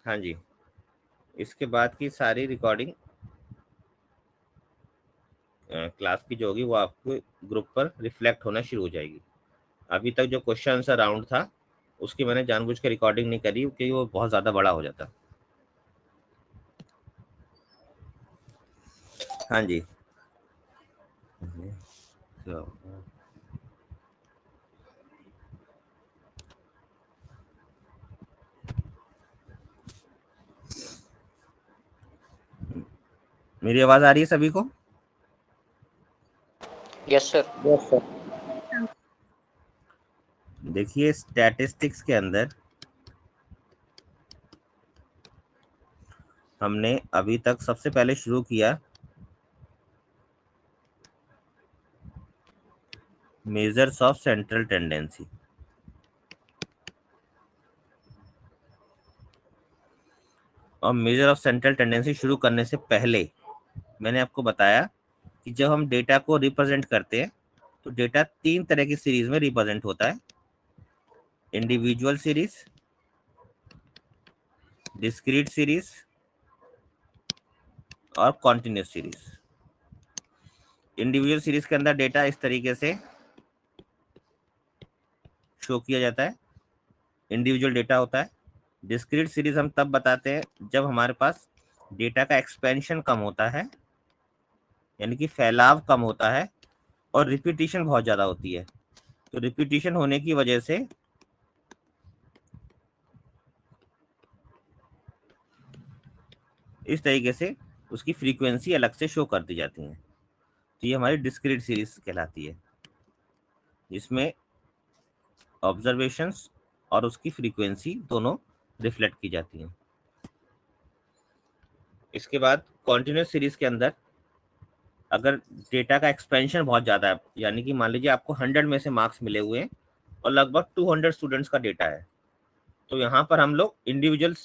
हाँ जी, इसके बाद की सारी रिकॉर्डिंग क्लास की जो होगी वो आपके ग्रुप पर रिफ्लेक्ट होना शुरू हो जाएगी। अभी तक जो क्वेश्चन आंसर राउंड था उसकी मैंने जानबूझ के रिकॉर्डिंग नहीं करी क्योंकि वो बहुत ज़्यादा बड़ा हो जाता। हाँ जी, तो मेरी आवाज़ आ रही है सभी को? Yes sir. देखिए, स्टैटिस्टिक्स के अंदर हमने अभी तक सबसे पहले शुरू किया मेजर्स ऑफ सेंट्रल टेंडेंसी। और मेजर ऑफ सेंट्रल टेंडेंसी शुरू करने से पहले मैंने आपको बताया कि जब हम डेटा को रिप्रेजेंट करते हैं तो डेटा 3 तरह की सीरीज में रिप्रेजेंट होता है। इंडिविजुअल सीरीज, डिस्क्रीट सीरीज और कॉन्टिन्यूस सीरीज। इंडिविजुअल सीरीज के अंदर डेटा इस तरीके से शो किया जाता है, इंडिविजुअल डेटा होता है। डिस्क्रीट सीरीज हम तब बताते हैं जब हमारे पास डेटा का एक्सपेंशन कम होता है, यानी कि फैलाव कम होता है और रिपीटिशन बहुत ज़्यादा होती है। तो रिपीटिशन होने की वजह से इस तरीके से उसकी फ्रीक्वेंसी अलग से शो कर दी जाती है। तो ये हमारी डिस्क्रीट सीरीज कहलाती है, जिसमें ऑब्जर्वेशंस और उसकी फ्रीक्वेंसी दोनों रिफ्लेक्ट की जाती हैं। इसके बाद कॉन्टिन्यूस सीरीज के अंदर अगर डेटा का एक्सपेंशन बहुत ज़्यादा है, यानी कि मान लीजिए आपको 100 में से मार्क्स मिले हुए हैं और लगभग 200 स्टूडेंट्स का डेटा है, तो यहाँ पर हम लोग इंडिविजुअल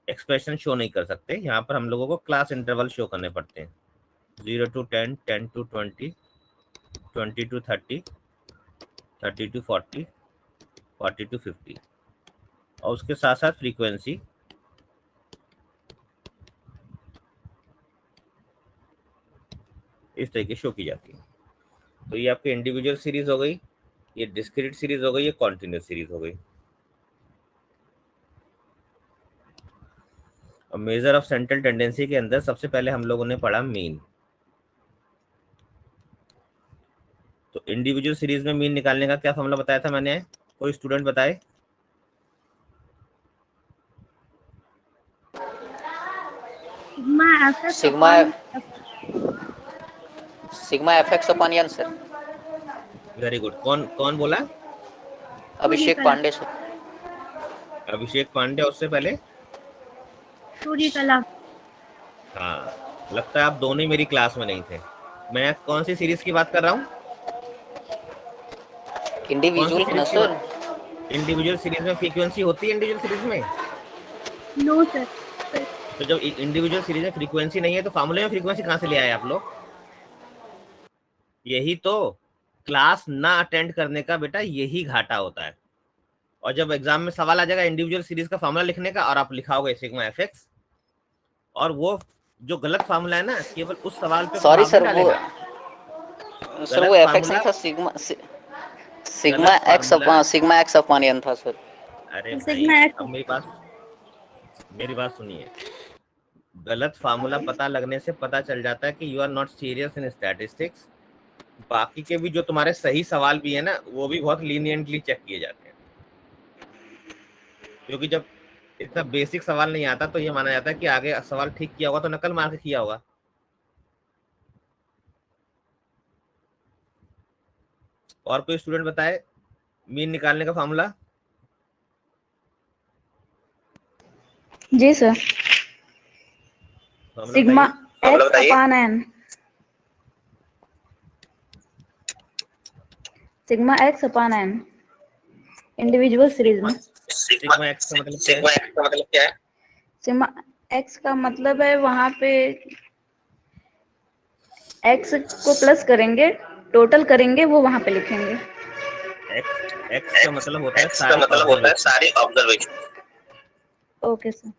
एक्सप्रेशन शो नहीं कर सकते। यहाँ पर हम लोगों को क्लास इंटरवल शो करने पड़ते हैं, 0 to 10, 10 to 20, 20 to 30, 30 to 40, 40 to 50। और उसके साथ साथ फ्रीक्वेंसी इस तरीके शो की जाती है। तो ये आपकी इंडिविजुअल सीरीज हो गई, ये डिस्क्रीट सीरीज हो गई, ये कॉन्टिन्यूस सीरीज हो गई। और मेजर ऑफ सेंट्रल टेंडेंसी के अंदर सबसे पहले हम लोगों ने पढ़ा मीन। तो इंडिविजुअल सीरीज में मीन निकालने का क्या फॉर्मूला बताया था मैंने? कोई स्टूडेंट बताए? Sigma FX upon N sir. Very good. कौन कौन बोला? अभिषेक पांडे सर। अभिषेक पांडे। उससे पहले? सूर्यकला। हाँ, लगता है आप दोनों ही मेरी क्लास में नहीं थे। मैं कौन सी सीरीज की बात कर रहा हूँ? कौन सी इंडिविजुअल ना सीरीज की सर। बात? इंडिविजुअल सीरीज में फ्रीक्वेंसी होती है इंडिविजुअल सीरीज में? No sir. तो जब इंडिविजुअल सीरीज में फ्रीक्वेंसी नहीं है तो फार्मूले में फ्रीक्वेंसी कहाँ से ले आए आप लोग? यही तो क्लास ना अटेंड करने का बेटा यही घाटा होता है। और जब एग्जाम में सवाल आ जाएगा इंडिविजुअल सीरीज का फार्मूला लिखने का और आप लिखाओगे सिग्मा एफएक्स, और वो जो गलत फार्मूला है ना केवल उस सवाल पे सॉरी प्रभाव नहीं सर, डालेगा। वो गलत एफएक्स नहीं फार्मूला, था, गलत formula. Sigma X upon N था सर। अरे भाई, सिग्मा अब मेरी बात सुनिए। गलत फार्मूला पता लगने से पता चल जाता है कि you are not serious in statistics. बाकी के भी जो तुम्हारे सही सवाल भी है ना वो भी बहुत लीनियंटली चेक किए जाते हैं, क्योंकि जब इतना बेसिक सवाल नहीं आता तो ये माना जाता है कि आगे सवाल ठीक किया होगा तो नकल मार के किया होगा। और कोई स्टूडेंट बताए मीन निकालने का फार्मूला? जी sir. Sigma formula X upon N. Sigma X upon N individual series में। सिग्मा एक्स का मतलब क्या है? सिग्मा एक्स का मतलब है वहां पे एक्स को प्लस करेंगे, टोटल करेंगे, वो वहां पे लिखेंगे। एक्स का मतलब होता है सारी ऑब्जर्वेशन। Okay sir.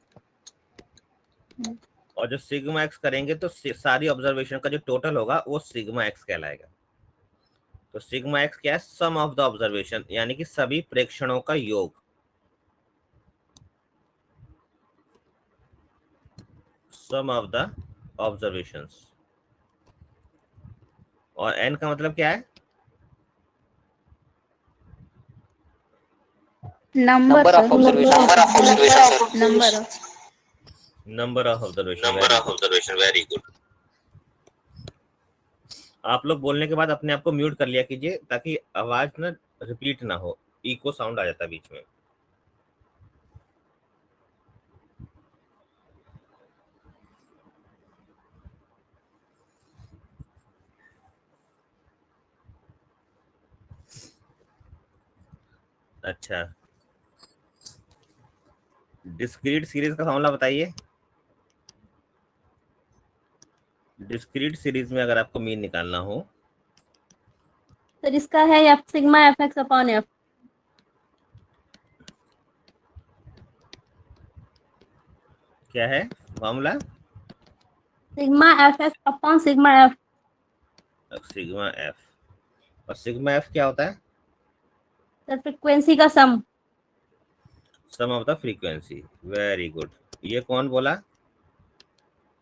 और जो सिग्मा एक्स करेंगे तो सारी ऑब्जर्वेशन का जो टोटल होगा वो सिग्मा एक्स कहलाएगा। तो सिग्मा एक्स क्या है? सम ऑफ द ऑब्जर्वेशन, यानी कि सभी प्रेक्षणों का योग। सम ऑफ द ऑब्जर्वेशंस। और एन का मतलब क्या है? Number number sir. Of observation. Number of number of observation. Very good. आप लोग बोलने के बाद अपने आप को म्यूट कर लिया कीजिए ताकि आवाज ना रिपीट ना हो, इको साउंड आ जाता है बीच में। अच्छा, डिस्क्रीट सीरीज का फॉर्मूला बताइए। डिस्क्रीट सीरीज में अगर आपको मीन निकालना हो, सर इसका है F sigma F X upon F. क्या है formula? Sigma F X upon sigma F. Sigma F. और सिग्मा एफ क्या होता है? सर फ्रिक्वेंसी का sum. Sum of the frequency. Very good. ये कौन बोला?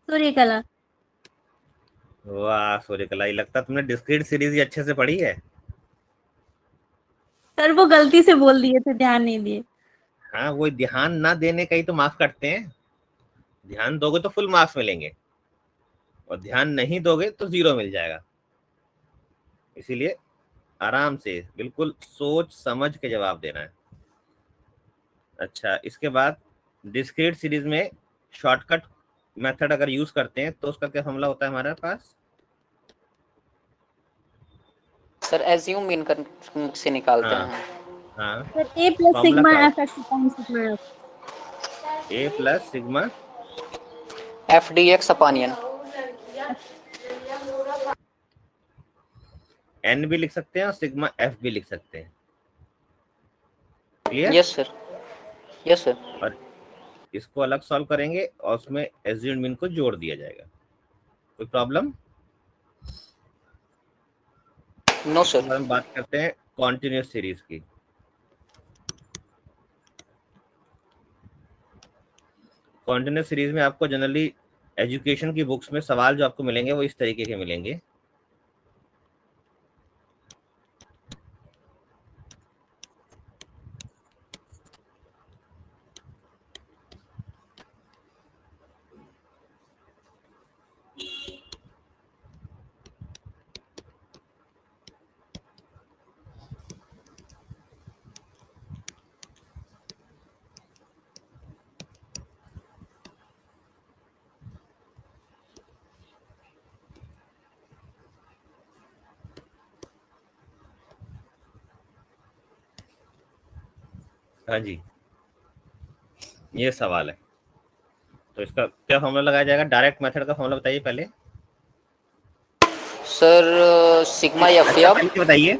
सूर्यकला। वाह सूर्यकला, ये लगता तुमने डिस्क्रीट सीरीज ही अच्छे से पढ़ी है। सर वो गलती से बोल दिए थे, ध्यान नहीं दिए। हाँ, वो ध्यान ना देने का ही तो मार्क्स कटते हैं। ध्यान दोगे तो फुल मार्क्स मिलेंगे, और ध्यान नहीं दोगे तो 0 मिल जाएगा। इसीलिए आराम से बिल्कुल सोच समझ के जवाब देना है। अच्छा, इसके बाद डिस्क्रीट सीरीज में शॉर्टकट मेथड अगर यूज करते हैं तो उसका क्या फॉर्मूला होता है हमारे पास? सर एज्यूम मीन से निकालते हाँ हैं। हाँ, sir A plus formula sigma क्या एफ होता एक्स अपॉन सिग्मा एफ। है? A plus sigma F D X upon N. N भी लिख सकते हैं और सिग्मा एफ भी लिख सकते हैं। Clear? Yes sir, yes sir. और इसको अलग सॉल्व करेंगे और उसमें एज्यूम्ड मीन को जोड़ दिया जाएगा। कोई प्रॉब्लम? नो इसके सर। बाद हम बात करते हैं कॉन्टिन्यूस सीरीज की। कॉन्टिन्यूस सीरीज में आपको जनरली एजुकेशन की बुक्स में सवाल जो आपको मिलेंगे वो इस तरीके के मिलेंगे। हाँ जी, ये सवाल है। तो इसका क्या फॉर्मूला लगाया जाएगा? डायरेक्ट मेथड का फॉर्मूला बताइए पहले। सर सिग्मा एफ अच्छा, एफ। पहले ये बताइए,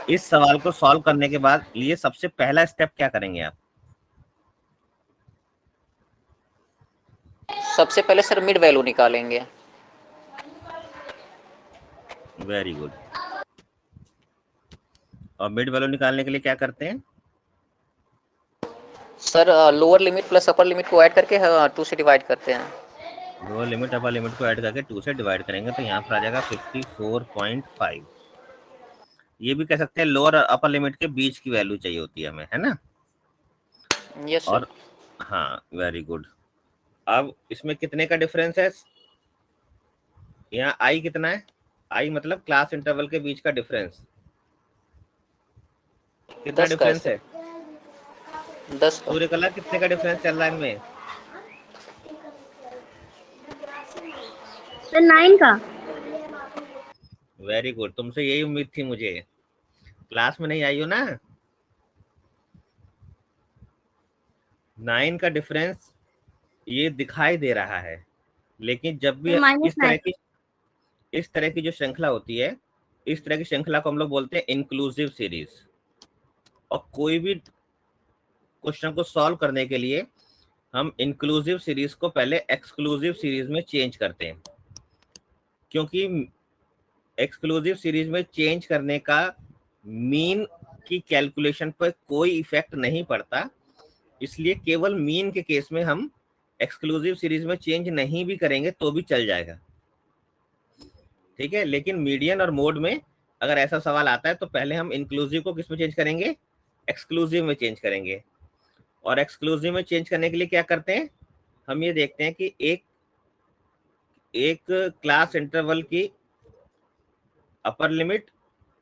इस सवाल को सॉल्व करने के बाद लिए सबसे पहला स्टेप क्या करेंगे आप? सबसे पहले सर मिड वैल्यू निकालेंगे। Very good. और मिड वैल्यू निकालने के लिए क्या करते हैं? Sir lower limit plus upper limit को ऐड करके 2 से डिवाइड करते हैं। लोअर लिमिट अपर लिमिट को ऐड करके 2 से डिवाइड करेंगे तो यहाँ पर आ जाएगा 54.5। ये भी कह सकते हैं लोअर और अपर लिमिट के बीच की वैल्यू चाहिए होती है हमें, है ना? Yes sir. और हाँ, वेरी गुड। अब इसमें कितने का डिफरेंस है? यहाँ आई कितना है? आई मतलब क्लास इंटरवल के बीच का डिफरेंस। कितना 10 का है डिफरेंस सर, है? 10 का। सूर्यकला कितने का डिफरेंस चल रहा है इनमें? सर 9 का। वेरी गुड, तुमसे यही उम्मीद थी मुझे। क्लास में नहीं आई हो ना? 9 का डिफरेंस ये दिखाई दे रहा है, लेकिन जब भी सर माइनस 9। इस तरह की जो श्रृंखला होती है, इस तरह की श्रृंखला को हम लोग बोलते हैं इंक्लूसिव सीरीज। और कोई भी क्वेश्चन को सॉल्व करने के लिए हम इंक्लूसिव सीरीज को पहले एक्सक्लूसिव सीरीज में चेंज करते हैं, क्योंकि एक्सक्लूसिव सीरीज में चेंज करने का मीन की कैलकुलेशन पर कोई इफेक्ट नहीं पड़ता, इसलिए केवल मीन के केस में हम एक्सक्लूसिव सीरीज में चेंज नहीं भी करेंगे तो भी चल जाएगा, ठीक है। लेकिन मीडियन और मोड में अगर ऐसा सवाल आता है तो पहले हम इंक्लूसिव को किस में चेंज करेंगे, एक्सक्लूसिव में चेंज करेंगे। और एक्सक्लूसिव में चेंज करने के लिए क्या करते हैं, हम ये देखते हैं कि एक क्लास इंटरवल की अपर लिमिट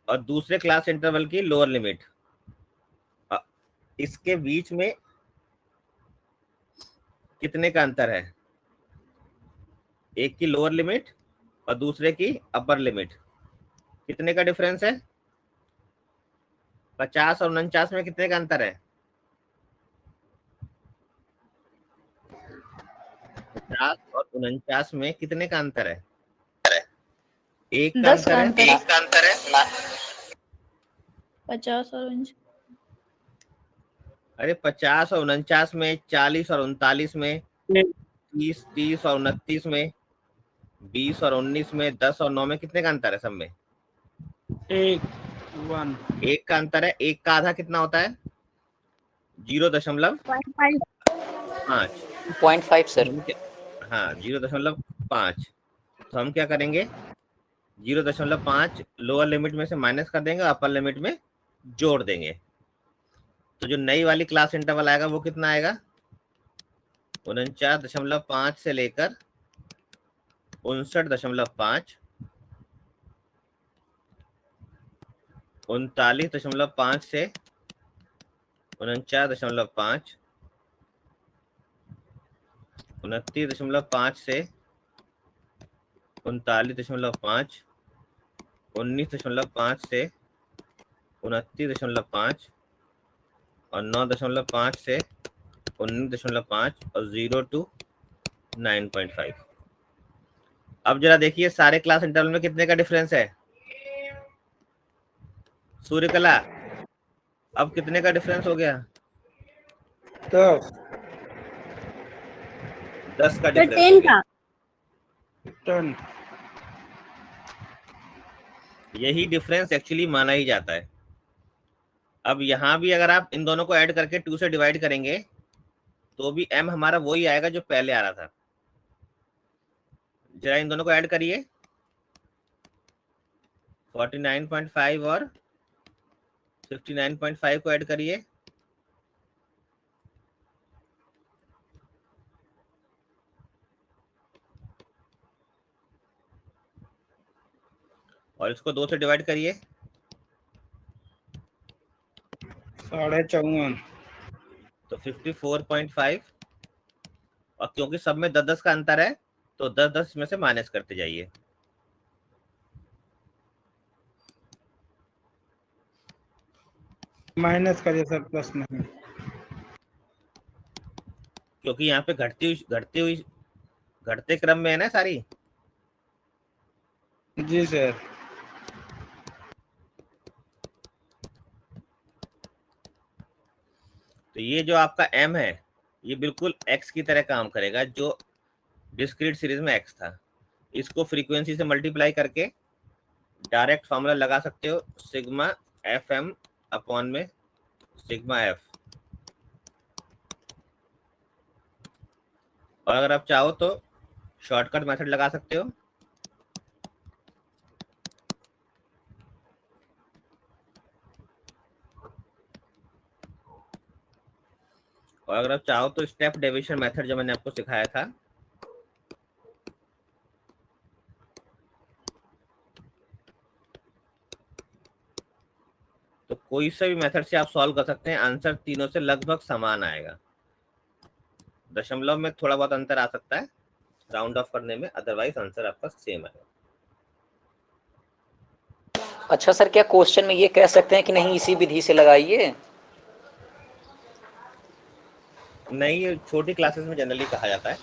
और दूसरे क्लास इंटरवल की लोअर लिमिट, इसके बीच में कितने का अंतर है, एक की लोअर लिमिट और दूसरे की अपर लिमिट, कितने का डिफरेंस है, 50 और 49 में कितने का अंतर है, 50 और 49 में कितने का अंतर है, एक का 10 का अंतर है, अंतर है। 50 और 49। अरे 50 और 49 में, 40 और 39 में, 30 और 29 में, 20 और 19 में, 10 और 9 में कितने का अंतर है सब में, एक का अंतर है। एक का आधा कितना होता है, 0.5। 0.5 सर। हाँ 0.5। तो हम क्या करेंगे, 0.5 लोअर लिमिट में से माइनस कर देंगे, अपर लिमिट में जोड़ देंगे। तो जो नई वाली क्लास इंटरवल आएगा वो कितना आएगा, 49.5 से लेकर 59.5, 39.5 से 49.5, 29.5 से 39.5, 19.5 से 29.5 और 9.5 से 19.5 और 0 to 9.5। अब जरा देखिए सारे क्लास इंटरवल में कितने का डिफरेंस है, सूर्यकला अब कितने का डिफरेंस हो गया, 10 का डिफरेंस हो 10 गया। का। यही डिफरेंस एक्चुअली माना ही जाता है। अब यहाँ भी अगर आप इन दोनों को ऐड करके 2 से डिवाइड करेंगे तो भी m हमारा वही आएगा जो पहले आ रहा था। जरा इन दोनों को ऐड करिए, 49.5 और 59.5 को ऐड करिए, और इसको 2 से डिवाइड करिए, 54.5। तो 54.5। और क्योंकि सब में 10-10 का अंतर है तो 10-10 में से माइनस करते जाइए। माइनस करिए सर, प्लस नहीं। क्योंकि यहाँ पे घटते क्रम में है ना सारी। जी सर। तो ये जो आपका m है ये बिल्कुल x की तरह काम करेगा जो डिस्क्रीट सीरीज में x था। इसको फ्रीक्वेंसी से मल्टीप्लाई करके डायरेक्ट फॉर्मूला लगा सकते हो, सिग्मा fm अपॉन में सिग्मा f। और अगर आप चाहो तो शॉर्टकट मेथड लगा सकते हो, और अगर आप चाहो तो स्टेप डेविएशन मेथड जो मैंने आपको सिखाया था तो कोई सा भी मेथड से आप सॉल्व कर सकते हैं, आंसर तीनों से लगभग समान आएगा। दशमलव में थोड़ा बहुत अंतर आ सकता है राउंड ऑफ करने में, अदरवाइज आंसर आपका सेम आएगा। अच्छा सर, क्या क्वेश्चन में ये कह सकते हैं कि नहीं इसी विधि से लगाइए? नहीं, ये छोटी क्लासेस में जनरली कहा जाता है,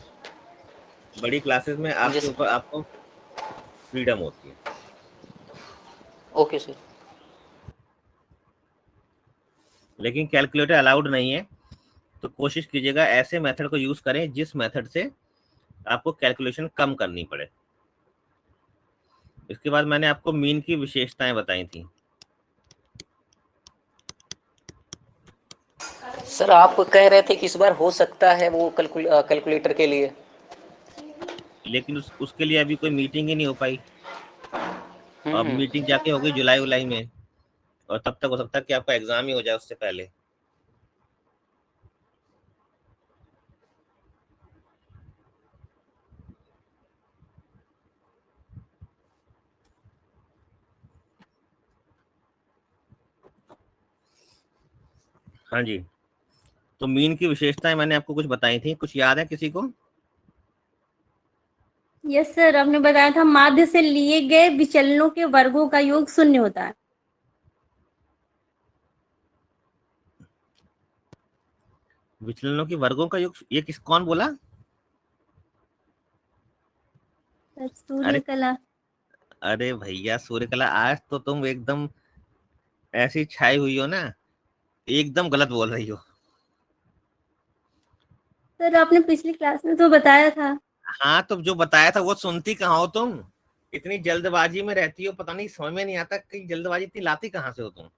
बड़ी क्लासेस में आपके ऊपर आपको फ्रीडम होती है। Okay sir. लेकिन कैलकुलेटर अलाउड नहीं है, तो कोशिश कीजिएगा ऐसे मेथड को यूज करें जिस मेथड से आपको कैलकुलेशन कम करनी पड़े। इसके बाद मैंने आपको मीन की विशेषताएं बताई थी। सर आप कह रहे थे कि इस बार हो सकता है वो कैलकुलेटर के लिए, लेकिन उसके लिए अभी कोई मीटिंग ही नहीं हो पाई। अब हम्म। मीटिंग जाके होगी जुलाई उलाई में, और तब तक हो सकता है कि आपका एग्जाम ही हो जाए उससे पहले। हाँ जी, तो मीन की विशेषताएं मैंने आपको कुछ बताई थी, कुछ याद है किसी को? यस सर, आपने बताया था माध्य से लिए गए विचलनों के वर्गों का योग शून्य होता है। विचलनों के वर्गों का योग, ये कौन बोला? सर अरे सूर्यकला। अरे भैया सूर्यकला, आज तो तुम एकदम ऐसी छाई हुई हो ना, एकदम गलत बोल रही हो। सर आपने पिछली क्लास में तो बताया था। हाँ, तो जो बताया था वो सुनती कहाँ हो तुम? इतनी जल्दबाजी में रहती हो, पता नहीं, समझ में नहीं आता कि जल्दबाजी इतनी लाती कहाँ से हो तुम।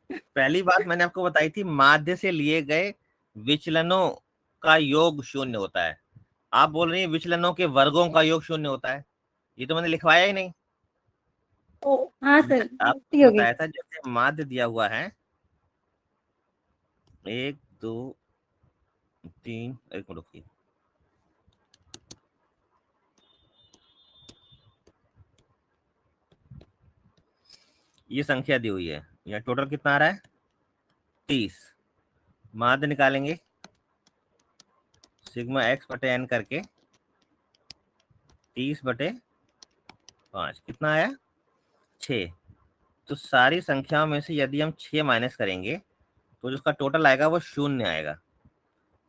पहली बात मैंने आपको बताई थी, माध्य से लिए गए विचलनों का योग शून्य होता है। आप बोल रही हैं विचलनों के वर्गों का योग शून्य होता है, ये तो मैंने लिखवाया ही नहीं। ओ हाँ मैंने सर, गलती आपको हो गई। बताया था जैसे माध्य दिया हुआ है, 1 2 3, एक मिनट रुकिए, ये संख्या दी हुई है, यहाँ टोटल कितना आ रहा है? 30। माध्य निकालेंगे सिग्मा एक्स बटे एन करके, 30/5 कितना आया? 6। तो सारी संख्याओं में से यदि हम 6 माइनस करेंगे तो जो उसका टोटल आएगा वो शून्य आएगा।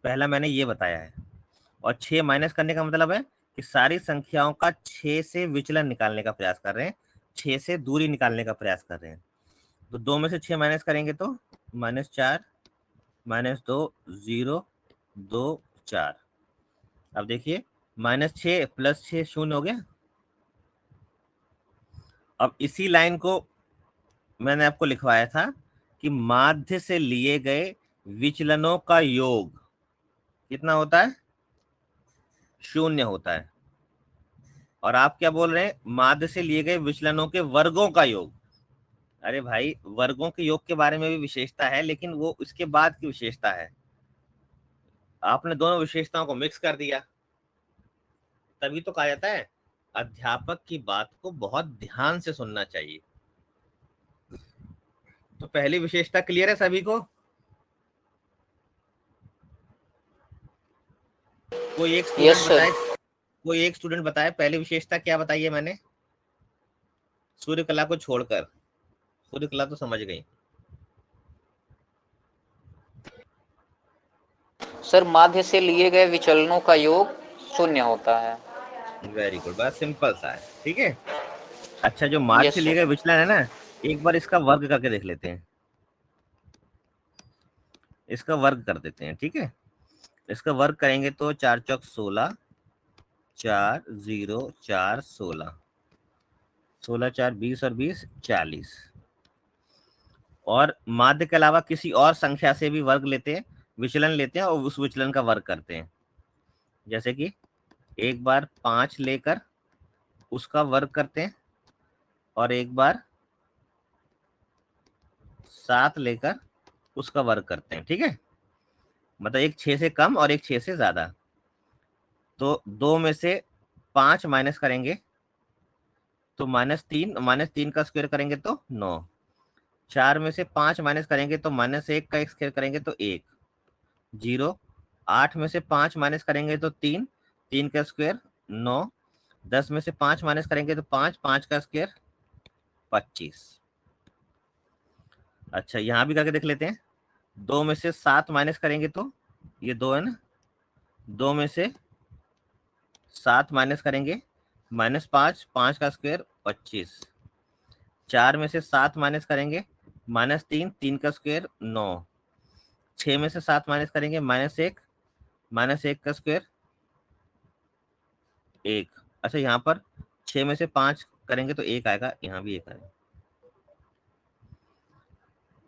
पहला मैंने ये बताया है। और 6 माइनस करने का मतलब है कि सारी संख्याओं का 6 से विचलन निकालने का प्रयास कर रहे हैं, 6 से दूरी निकालने का प्रयास कर रहे हैं। तो 2 में से 6 माइनस करेंगे तो -4 -2 0 2 4। अब देखिए, -6 + 6 शून्य हो गया। अब इसी लाइन को मैंने आपको लिखवाया था कि माध्य से लिए गए विचलनों का योग कितना होता है? शून्य होता है। और आप क्या बोल रहे हैं? माध्य से लिए गए विचलनों के वर्गों का योग। अरे भाई, वर्गों के योग के बारे में भी विशेषता है, लेकिन वो इसके बाद की विशेषता है। आपने दोनों विशेषताओं को मिक्स कर दिया। तभी तो कहा जाता है अध्यापक की बात को बहुत ध्यान से सुनना चाहिए। तो पहली विशेषता क्लियर है सभी को? कोई एक यस स्टूडेंट सर। बताए, कोई एक स्टूडेंट बताए पहली विशेषता क्या बताई है मैंने, सूर्यकला को छोड़कर। सूर्यकला तो समझ गई। सर माध्य से लिए गए विचलनों का योग शून्य होता है। वेरी गुड, बड़ा सिंपल सा है, ठीक है। अच्छा, जो माध्य से यस लिए सर। गए विचलन है ना, एक बार इसका वर्ग करके देख लेते हैं। इसका वर्ग कर देते हैं, ठीक है। इसका वर्ग करेंगे तो 4 चौक 16, 4 0 4 16, 16 4 20 और 20 40। और माध्य के अलावा किसी और संख्या से भी वर्ग लेते हैं, विचलन लेते हैं और उस विचलन का वर्ग करते हैं। जैसे कि एक बार 5 लेकर उसका वर्ग करते हैं, और एक बार 7 लेकर उसका वर्ग करते हैं, ठीक है। मतलब एक 6 से कम और एक 6 से ज्यादा। तो 2 में से 5 माइनस करेंगे तो -3 का स्क्वायर करेंगे तो 9। 4 में से 5 माइनस करेंगे तो -1 का स्क्वायर करेंगे तो 1 0। 8 में से 5 माइनस करेंगे तो 3, 3 का स्क्वायर 9। 10 में से 5 माइनस करेंगे तो 5, 5 का स्क्वायर 25। अच्छा, यहाँ भी करके देख लेते हैं। 2 में से 7 माइनस करेंगे तो ये 2 है ना, 2 में से 7 माइनस करेंगे -5, 5 का स्क्वायर 25। 4 में से 7 माइनस करेंगे -3, 3 का स्क्वायर 9। 6 में से 7 माइनस करेंगे, -1, -1 का स्क्वायर 1। अच्छा यहाँ पर 6 में से 5 करेंगे तो 1 आएगा, यहाँ भी 1 आएगा।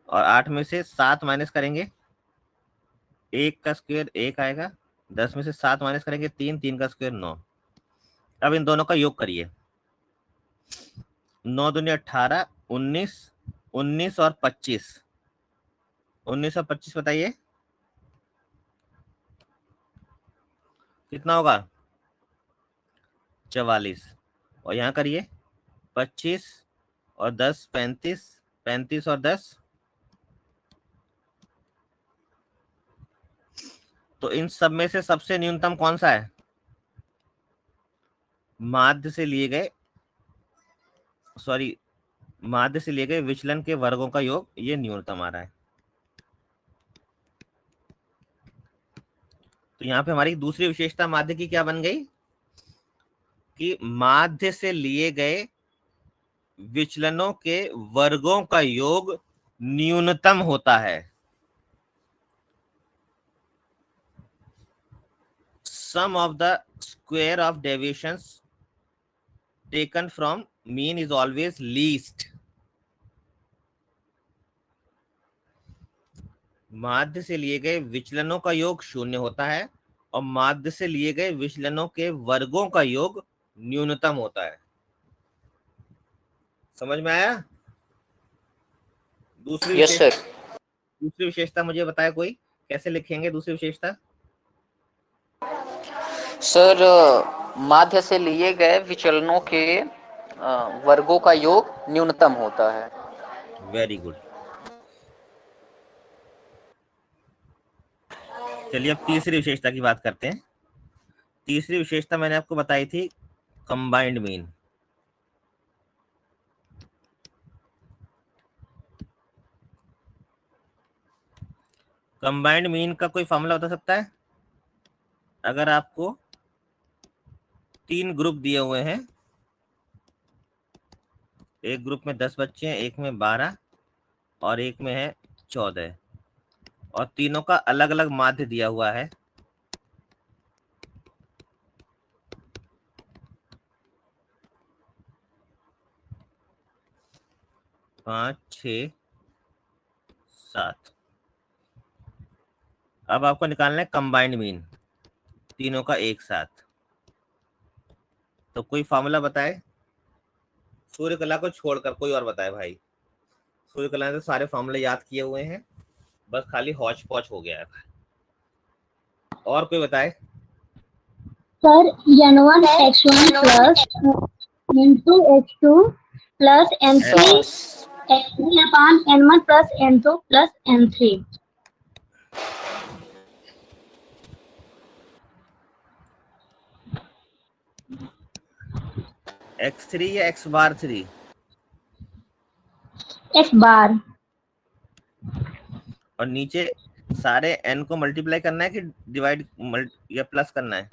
और 8 में से 7 माइनस करेंगे, 1 का स्क्वायर 1 आएगा। 10 में से 7 माइनस करेंगे 3, 3 का स्क्वायर 9। अब इन दोनों का योग करिए, 9 दूनी 18, 19, 19 और 25, 19 और 25 बताइए कितना होगा? 44। और यहाँ करिए 25 और 10 35, 35 और 10, तो इन सब में से सबसे न्यूनतम कौन सा है? माध्य से लिए गए विचलन के वर्गों का योग, ये न्यूनतम आ रहा है। तो यहाँ पे हमारी दूसरी विशेषता माध्य की क्या बन गई कि माध्य से लिए गए विचलनों के वर्गों का योग न्यूनतम होता है। Sum of the square of deviations taken from mean is always least. माध्य से लिए गए विचलनों का योग 0 होता है और माध्य से लिए गए विचलनों के वर्गों का योग न्यूनतम होता है। समझ में आया? Yes sir. दूसरी विशेषता मुझे बताया कोई, कैसे लिखेंगे दूसरी विशेषता? सर माध्य से लिए गए विचलनों के वर्गों का योग न्यूनतम होता है। Very good. चलिए अब तीसरी विशेषता की बात करते हैं। तीसरी विशेषता मैंने आपको बताई थी कंबाइंड मीन। कंबाइंड मीन का कोई फॉर्मूला बता सकता है? अगर आपको 3 ग्रुप दिए हुए हैं, एक ग्रुप में 10 बच्चे हैं, एक में 12 और एक में है 14, और तीनों का अलग अलग माध्य दिया हुआ है, पाँच 6 7। अब आपको निकालना है कंबाइंड मीन तीनों का एक साथ। तो कोई फॉर्मूला बताए, सूर्यकला को छोड़कर कोई और बताए भाई। सूर्यकला ने तो सारे फॉर्मूले याद किए हुए हैं, बस खाली हौच पौच हो गया है। और कोई बताए? Sir n1 x1 plus n2 x2 plus n3 x3 अपान n1 plus n2 plus n3। x3 या x बार 3? x बार। और नीचे सारे n को मल्टीप्लाई करना है कि डिवाइड या प्लस करना है?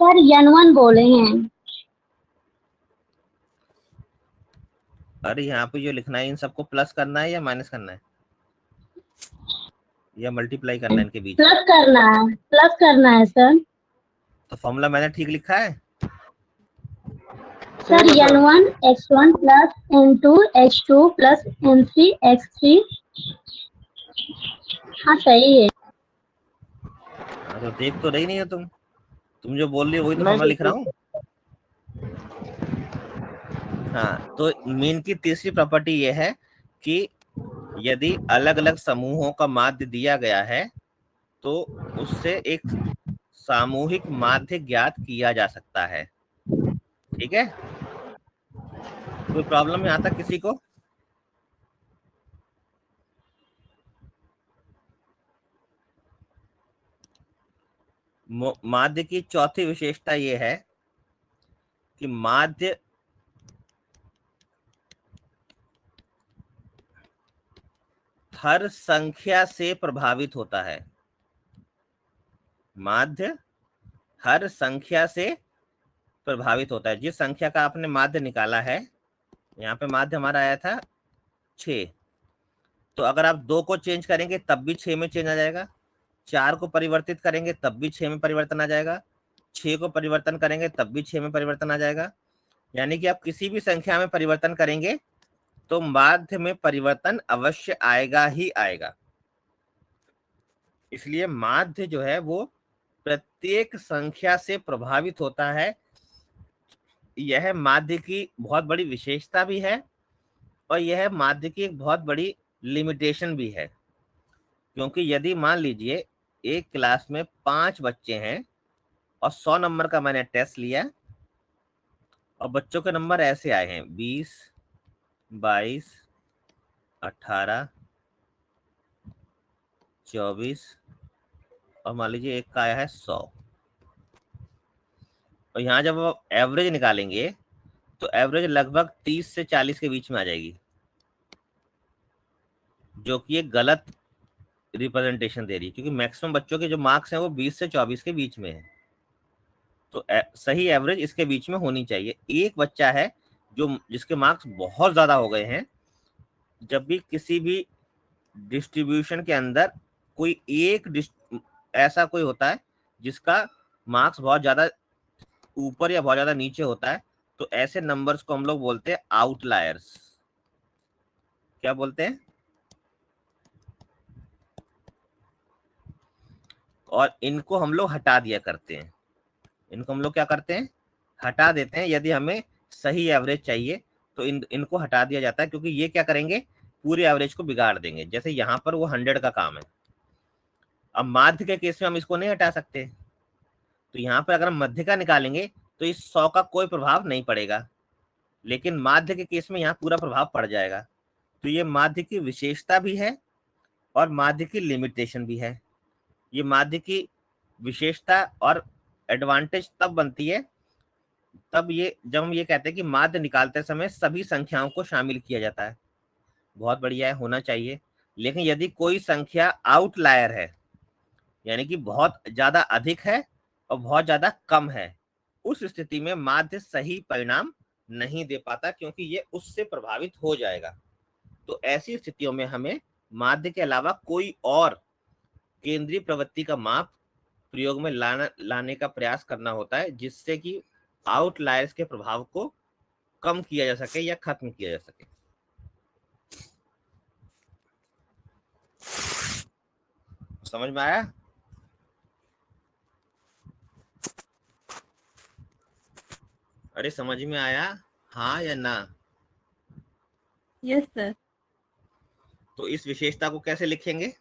सर n1 बोले हैं। अरे यहाँ पे जो लिखना है इन सबको प्लस करना है या माइनस करना है या मल्टीप्लाई करना है इनके बीच? प्लस करना है सर। तो फॉर्मूला मैंने ठीक लिखा है? Sir n1 x1 plus n2 x2 plus n3 x3। हाँ सही है। तो देख तो रही नहीं हो तुम जो बोल रही हो वही तो फॉर्मूला लिख रहा हूँ। हाँ, तो मीन की तीसरी प्रॉपर्टी ये है कि यदि अलग अलग समूहों का माध्य दिया गया है तो उससे एक सामूहिक माध्य ज्ञात किया जा सकता है। ठीक है, कोई प्रॉब्लम यहाँ तक किसी को? माध्य की चौथी विशेषता ये है कि माध्य हर संख्या से प्रभावित होता है। माध्य हर संख्या से प्रभावित होता है। जिस संख्या का आपने माध्य निकाला है, यहाँ पे माध्य हमारा आया था 6, तो अगर आप 2 को चेंज करेंगे तब भी 6 में चेंज आ जाएगा, 4 को परिवर्तित करेंगे तब भी 6 में परिवर्तन आ जाएगा, 6 को परिवर्तन करेंगे तब भी 6 में परिवर्तन आ जाएगा। यानी कि आप किसी भी संख्या में परिवर्तन करेंगे तो माध्य में परिवर्तन अवश्य आएगा ही आएगा। इसलिए माध्य जो है वो प्रत्येक संख्या से प्रभावित होता है। यह माध्य की बहुत बड़ी विशेषता भी है और यह माध्य की एक बहुत बड़ी लिमिटेशन भी है। क्योंकि यदि मान लीजिए एक क्लास में 5 बच्चे हैं और 100 नंबर का मैंने टेस्ट लिया और बच्चों के नंबर ऐसे आए हैं 20, 22, 18, 24 और मान लीजिए एक का आया है 100। और यहाँ जब आप एवरेज निकालेंगे तो एवरेज लगभग 30 से 40 के बीच में आ जाएगी, जो कि एक गलत रिप्रेजेंटेशन दे रही है, क्योंकि मैक्सिमम बच्चों के जो मार्क्स हैं वो 20 से 24 के बीच में है। तो सही एवरेज इसके बीच में होनी चाहिए। एक बच्चा है जिसके मार्क्स बहुत ज्यादा हो गए हैं, जब भी किसी भी डिस्ट्रीब्यूशन के अंदर कोई एक ऐसा कोई होता है जिसका मार्क्स बहुत ज्यादा ऊपर या बहुत ज्यादा नीचे होता है, तो ऐसे नंबर्स को हम लोग बोलते हैं आउटलायर्स। क्या बोलते हैं? और इनको हम लोग हटा दिया करते हैं। इनको हम लोग क्या करते हैं? हटा देते हैं। यदि हमें सही एवरेज चाहिए तो इनको हटा दिया जाता है, क्योंकि ये क्या करेंगे, पूरे एवरेज को बिगाड़ देंगे। जैसे यहाँ पर वो 100 का काम है, अब माध्य के केस में हम इसको नहीं हटा सकते, तो यहाँ पर अगर हम मध्य का निकालेंगे तो इस 100 का कोई प्रभाव नहीं पड़ेगा, लेकिन माध्य के केस में यहाँ पूरा प्रभाव पड़ जाएगा। तो ये माध्य की विशेषता भी है और माध्य की लिमिटेशन भी है। ये माध्य की विशेषता और एडवांटेज तब बनती है जब हम ये कहते हैं कि माध्य निकालते समय सभी संख्याओं को शामिल किया जाता है। बहुत बढ़िया है, होना चाहिए। लेकिन यदि कोई संख्या आउटलायर है, यानी कि बहुत ज्यादा अधिक है और बहुत ज्यादा कम है, उस स्थिति में माध्य सही परिणाम नहीं दे पाता, क्योंकि ये उससे प्रभावित हो जाएगा। तो ऐसी स्थितियों में हमें माध्य के अलावा कोई और केंद्रीय प्रवृत्ति का माप प्रयोग में लाने का प्रयास करना होता है, जिससे कि आउटलायर्स के प्रभाव को कम किया जा सके या खत्म किया जा सके। समझ में आया? अरे समझ में आया, हाँ या ना? Yes sir. तो इस विशेषता को कैसे लिखेंगे?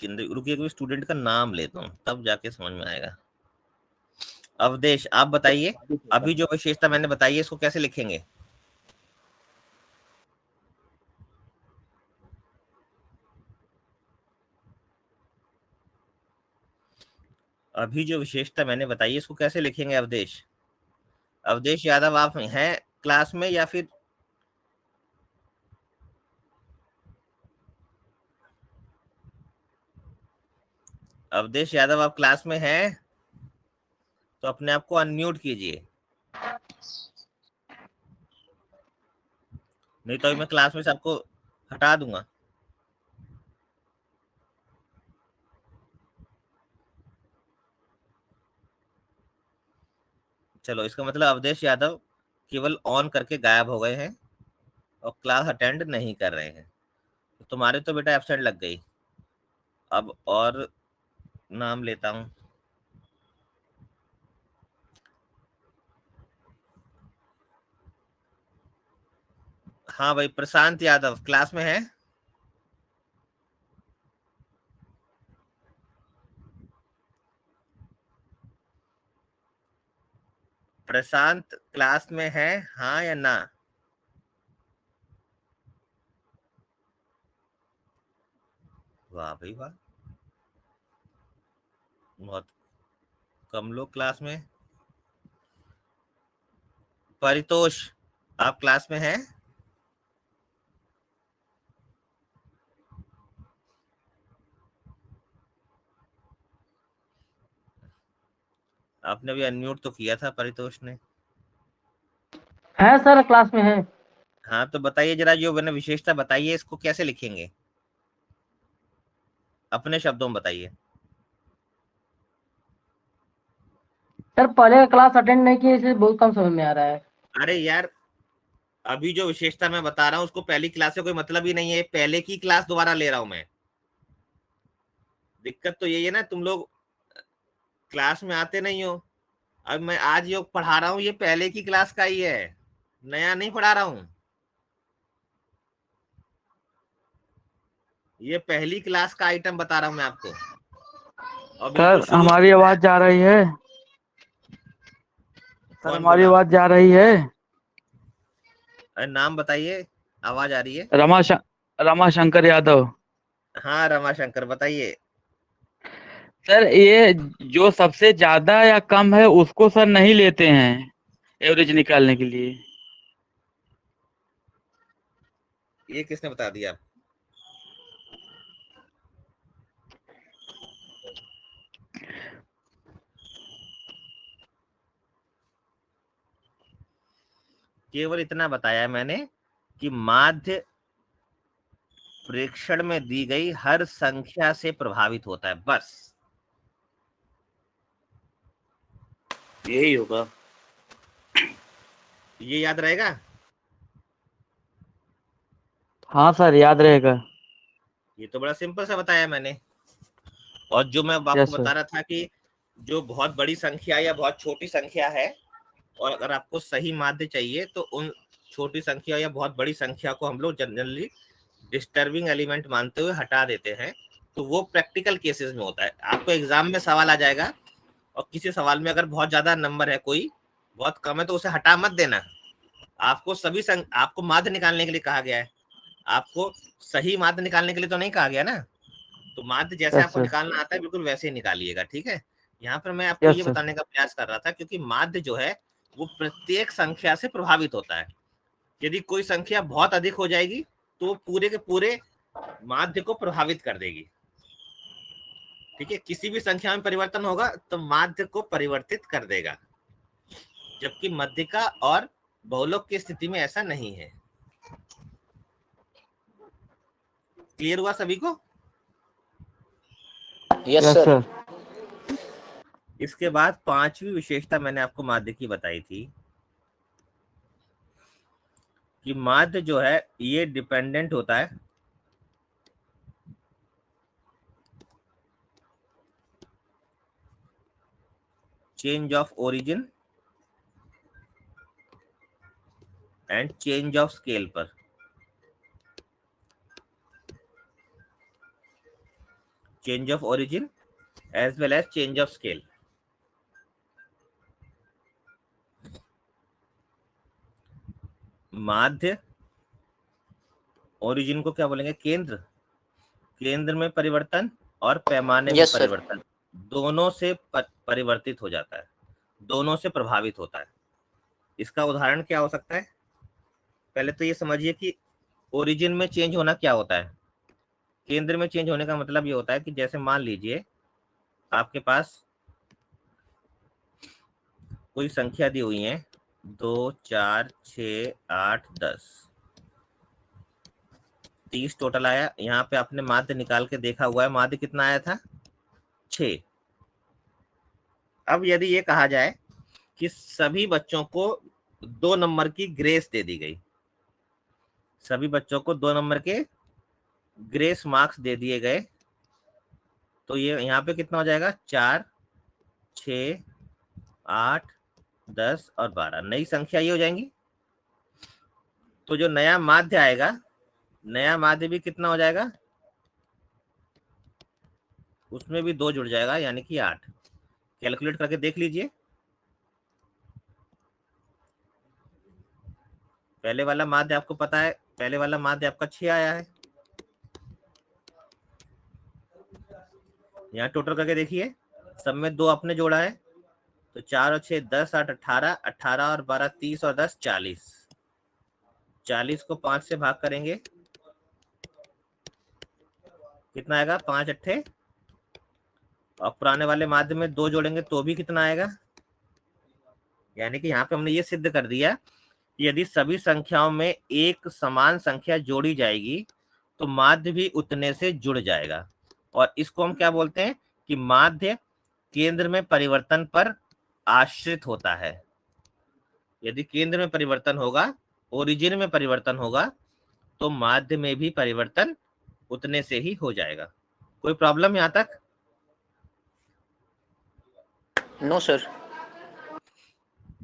रुकिए, कोई स्टूडेंट का नाम लेता हूँ तब जाके समझ में आएगा। अवधेश, आप बताइए, अभी जो विशेषता मैंने बताई है इसको कैसे लिखेंगे? अभी जो विशेषता मैंने बताई है इसको कैसे लिखेंगे अवधेश? अवधेश यादव, आप हैं क्लास में या फिर? अवधेश यादव, आप क्लास में हैं तो अपने आप को अनम्यूट कीजिए, नहीं तो मैं क्लास में से आपको हटा दूंगा। चलो, इसका मतलब अवधेश यादव केवल ऑन करके गायब हो गए हैं और क्लास अटेंड नहीं कर रहे हैं। तो तुम्हारे तो बेटा एब्सेंट लग गई। अब और नाम लेता हूं। हाँ भाई, प्रशांत यादव क्लास में है? प्रशांत क्लास में है, हाँ या ना? वाह भाई वाह, बहुत कम लोग क्लास में। परितोष, आप क्लास में हैं? आपने भी अनम्यूट तो किया था परितोष ने। है सर, क्लास में है। हाँ तो बताइए जरा, जो मैंने विशेषता बताई है इसको कैसे लिखेंगे, अपने शब्दों में बताइए। सर पहले का क्लास अटेंड नहीं किए इसलिए बहुत कम समझ में आ रहा है। अरे यार, अभी जो विशेषता मैं बता रहा हूँ उसको पहली क्लास से कोई मतलब ही नहीं है, पहले की क्लास दोबारा ले रहा हूं मैं। दिक्कत तो यही है ना, तुम लोग क्लास में आते नहीं हो। अब मैं आज योग पढ़ा रहा हूँ, ये पहले की क्लास का ही है, नया नहीं पढ़ा रहा हूँ। ये पहली क्लास का आइटम बता रहा हूँ मैं आपको, और बिल्कुल सर शुरू हमारी से। आवाज जा रही है, सर कौन हमारी बोला? आवाज जा रही है। अरे नाम बताइए, आवाज आ रही है। रमाशंकर यादव। हाँ रमाशंकर, बताइए। सर ये जो सबसे ज्यादा या कम है उसको सर नहीं लेते हैं एवरेज निकालने के लिए। ये किसने बता दिया आप? केवल इतना बताया है मैंने कि माध्य प्रेक्षण में दी गई हर संख्या से प्रभावित होता है, बस यही होगा। ये याद रहेगा। हाँ सर याद रहेगा। ये तो बड़ा सिंपल सा बताया मैंने। और जो मैं आपको यस बता सर। रहा था कि जो बहुत बड़ी संख्या या बहुत छोटी संख्या है, और अगर आपको सही माध्य चाहिए तो उन छोटी संख्या या बहुत बड़ी संख्या को हम लोग जनरली डिस्टर्बिंग एलिमेंट मानते हुए हटा देते हैं। तो वो प्रैक्टिकल केसेस में होता है। आपको एग्जाम में सवाल आ जाएगा, और किसी सवाल में अगर बहुत ज्यादा नंबर है, कोई बहुत कम है, तो उसे हटा मत देना। आपको आपको माध्य निकालने के लिए कहा गया है, आपको सही माध्य निकालने के लिए तो नहीं कहा गया ना। तो माध्य जैसे यस आपको सर। निकालना आता है बिल्कुल वैसे ही निकालिएगा, ठीक है। यहाँ पर मैं आपको ये यस सर। बताने का प्रयास कर रहा था, क्योंकि माध्य जो है वो प्रत्येक संख्या से प्रभावित होता है। यदि कोई संख्या बहुत अधिक हो जाएगी तो पूरे के पूरे माध्य को प्रभावित कर देगी, ठीक है। किसी भी संख्या में परिवर्तन होगा तो माध्य को परिवर्तित कर देगा, जबकि मध्यिका और बहुलक की स्थिति में ऐसा नहीं है। क्लियर हुआ सभी को? Yes yes sir. सर। इसके बाद पांचवी विशेषता मैंने आपको माध्य की बताई थी कि माध्य जो है ये डिपेंडेंट होता है change of origin and change of scale पर। Change of origin as well as change of scale. माध्य ओरिजिन को क्या बोलेंगे? केंद्र। केंद्र में परिवर्तन और पैमाने में यस सर। परिवर्तन दोनों से परिवर्तित हो जाता है, दोनों से प्रभावित होता है। इसका उदाहरण क्या हो सकता है? पहले तो ये समझिए कि ओरिजिन में चेंज होना क्या होता है। केंद्र में चेंज होने का मतलब ये होता है कि जैसे मान लीजिए आपके पास कोई संख्या दी हुई है 2 4 6 8 10 30 टोटल आया। यहाँ पे आपने माध्य निकाल के देखा हुआ है, माध्य कितना आया था? 6। अब यदि ये कहा जाए कि सभी बच्चों को 2 नंबर की ग्रेस दे दी गई, सभी बच्चों को 2 नंबर के ग्रेस मार्क्स दे दिए गए, तो ये यहाँ पे कितना हो जाएगा? 4 6 8 10 और 12 नई संख्या ये हो जाएंगी। तो जो नया माध्य आएगा, नया माध्य भी कितना हो जाएगा? उसमें भी 2 जुड़ जाएगा, यानी कि 8। कैलकुलेट करके देख लीजिए। पहले वाला माध्य आपको पता है, पहले वाला माध्य आपका 6 आया है। यहाँ टोटल करके देखिए, सब में 2 आपने जोड़ा है, तो 4 और 6 10 8 18 18 और 12 30 और 10 40। 40 को 5 से भाग करेंगे, कितना आएगा? 5 अट्ठे, और पुराने वाले माध्य में 2 जोड़ेंगे तो भी कितना आएगा? यानी कि यहाँ पे हमने ये सिद्ध कर दिया यदि सभी संख्याओं में एक समान संख्या जोड़ी जाएगी तो माध्य भी उतने से जुड़ जाएगा, और इसको हम क्या बोलते हैं कि माध्य केंद्र में परिवर्तन पर आश्रित होता है। यदि केंद्र में परिवर्तन होगा, ओरिजिन में परिवर्तन होगा, तो माध्य में भी परिवर्तन उतने से ही हो जाएगा। कोई प्रॉब्लम यहां तक? No sir.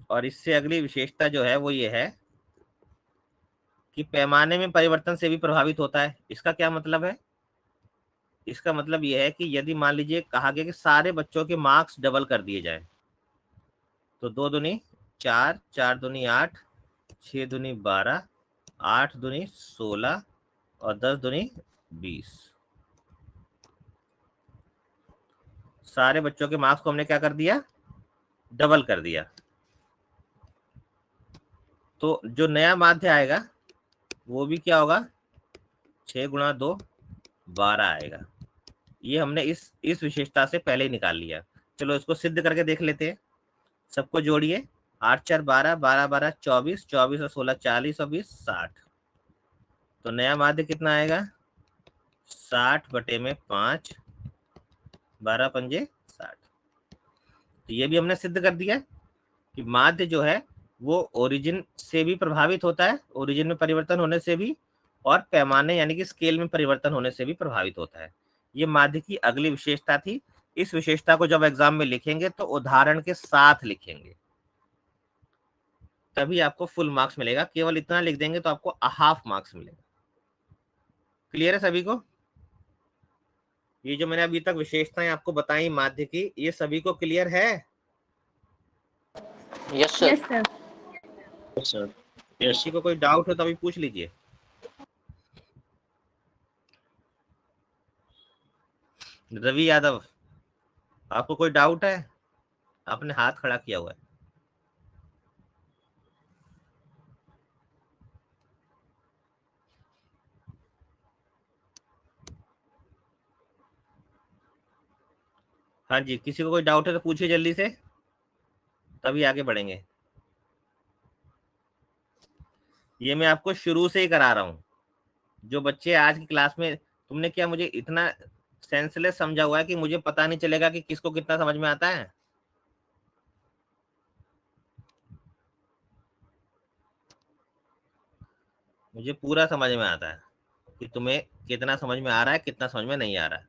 और इससे अगली विशेषता जो है वो ये है कि पैमाने में परिवर्तन से भी प्रभावित होता है। इसका क्या मतलब है? इसका मतलब ये है कि यदि मान लीजिए कहा गया कि सारे बच्चों के मार्क्स डबल कर दिए जाए, तो 2 दूनी 4, 4 दूनी 8, 6 दूनी 12, 8 दूनी 16 और 10 दूनी 20। सारे बच्चों के मार्क्स को हमने क्या कर दिया? डबल कर दिया। तो जो नया माध्य आएगा वो भी क्या होगा? 6 गुणा 2 12 आएगा। ये हमने इस विशेषता से पहले ही निकाल लिया। चलो इसको सिद्ध करके देख लेते हैं। सबको जोड़िए। 8 4 12, 12 12 24, 24 और 16 40 और 20 60। तो नया माध्य कितना आएगा? 60/5, 12 पंजे 60। तो ये भी हमने सिद्ध कर दिया कि माध्य जो है वो ओरिजिन से भी प्रभावित होता है, ओरिजिन में परिवर्तन होने से भी, और पैमाने यानी कि स्केल में परिवर्तन होने से भी प्रभावित होता है। ये माध्य की अगली विशेषता थी। इस विशेषता को जब एग्जाम में लिखेंगे तो उदाहरण के साथ लिखेंगे, तभी आपको फुल मार्क्स मिलेगा। केवल इतना लिख देंगे तो आपको हाफ मार्क्स मिलेगा। क्लियर है सभी को? ये जो मैंने अभी तक विशेषताएं आपको बताई माध्य की, ये सभी को क्लियर है? Yes sir. Yes sir. किसी को कोई डाउट हो तो अभी पूछ लीजिए। रवि यादव, आपको कोई डाउट है? आपने हाथ खड़ा किया हुआ है। हाँ जी, किसी को कोई डाउट है तो पूछिए जल्दी से, तभी आगे बढ़ेंगे। ये मैं आपको शुरू से ही करा रहा हूँ। जो बच्चे आज की क्लास में, तुमने क्या मुझे इतना सेंसलेस समझा हुआ है कि मुझे पता नहीं चलेगा कि किसको कितना समझ में आता है? मुझे पूरा समझ में आता है कि तुम्हें कितना समझ में आ रहा है, कितना समझ में नहीं आ रहा है,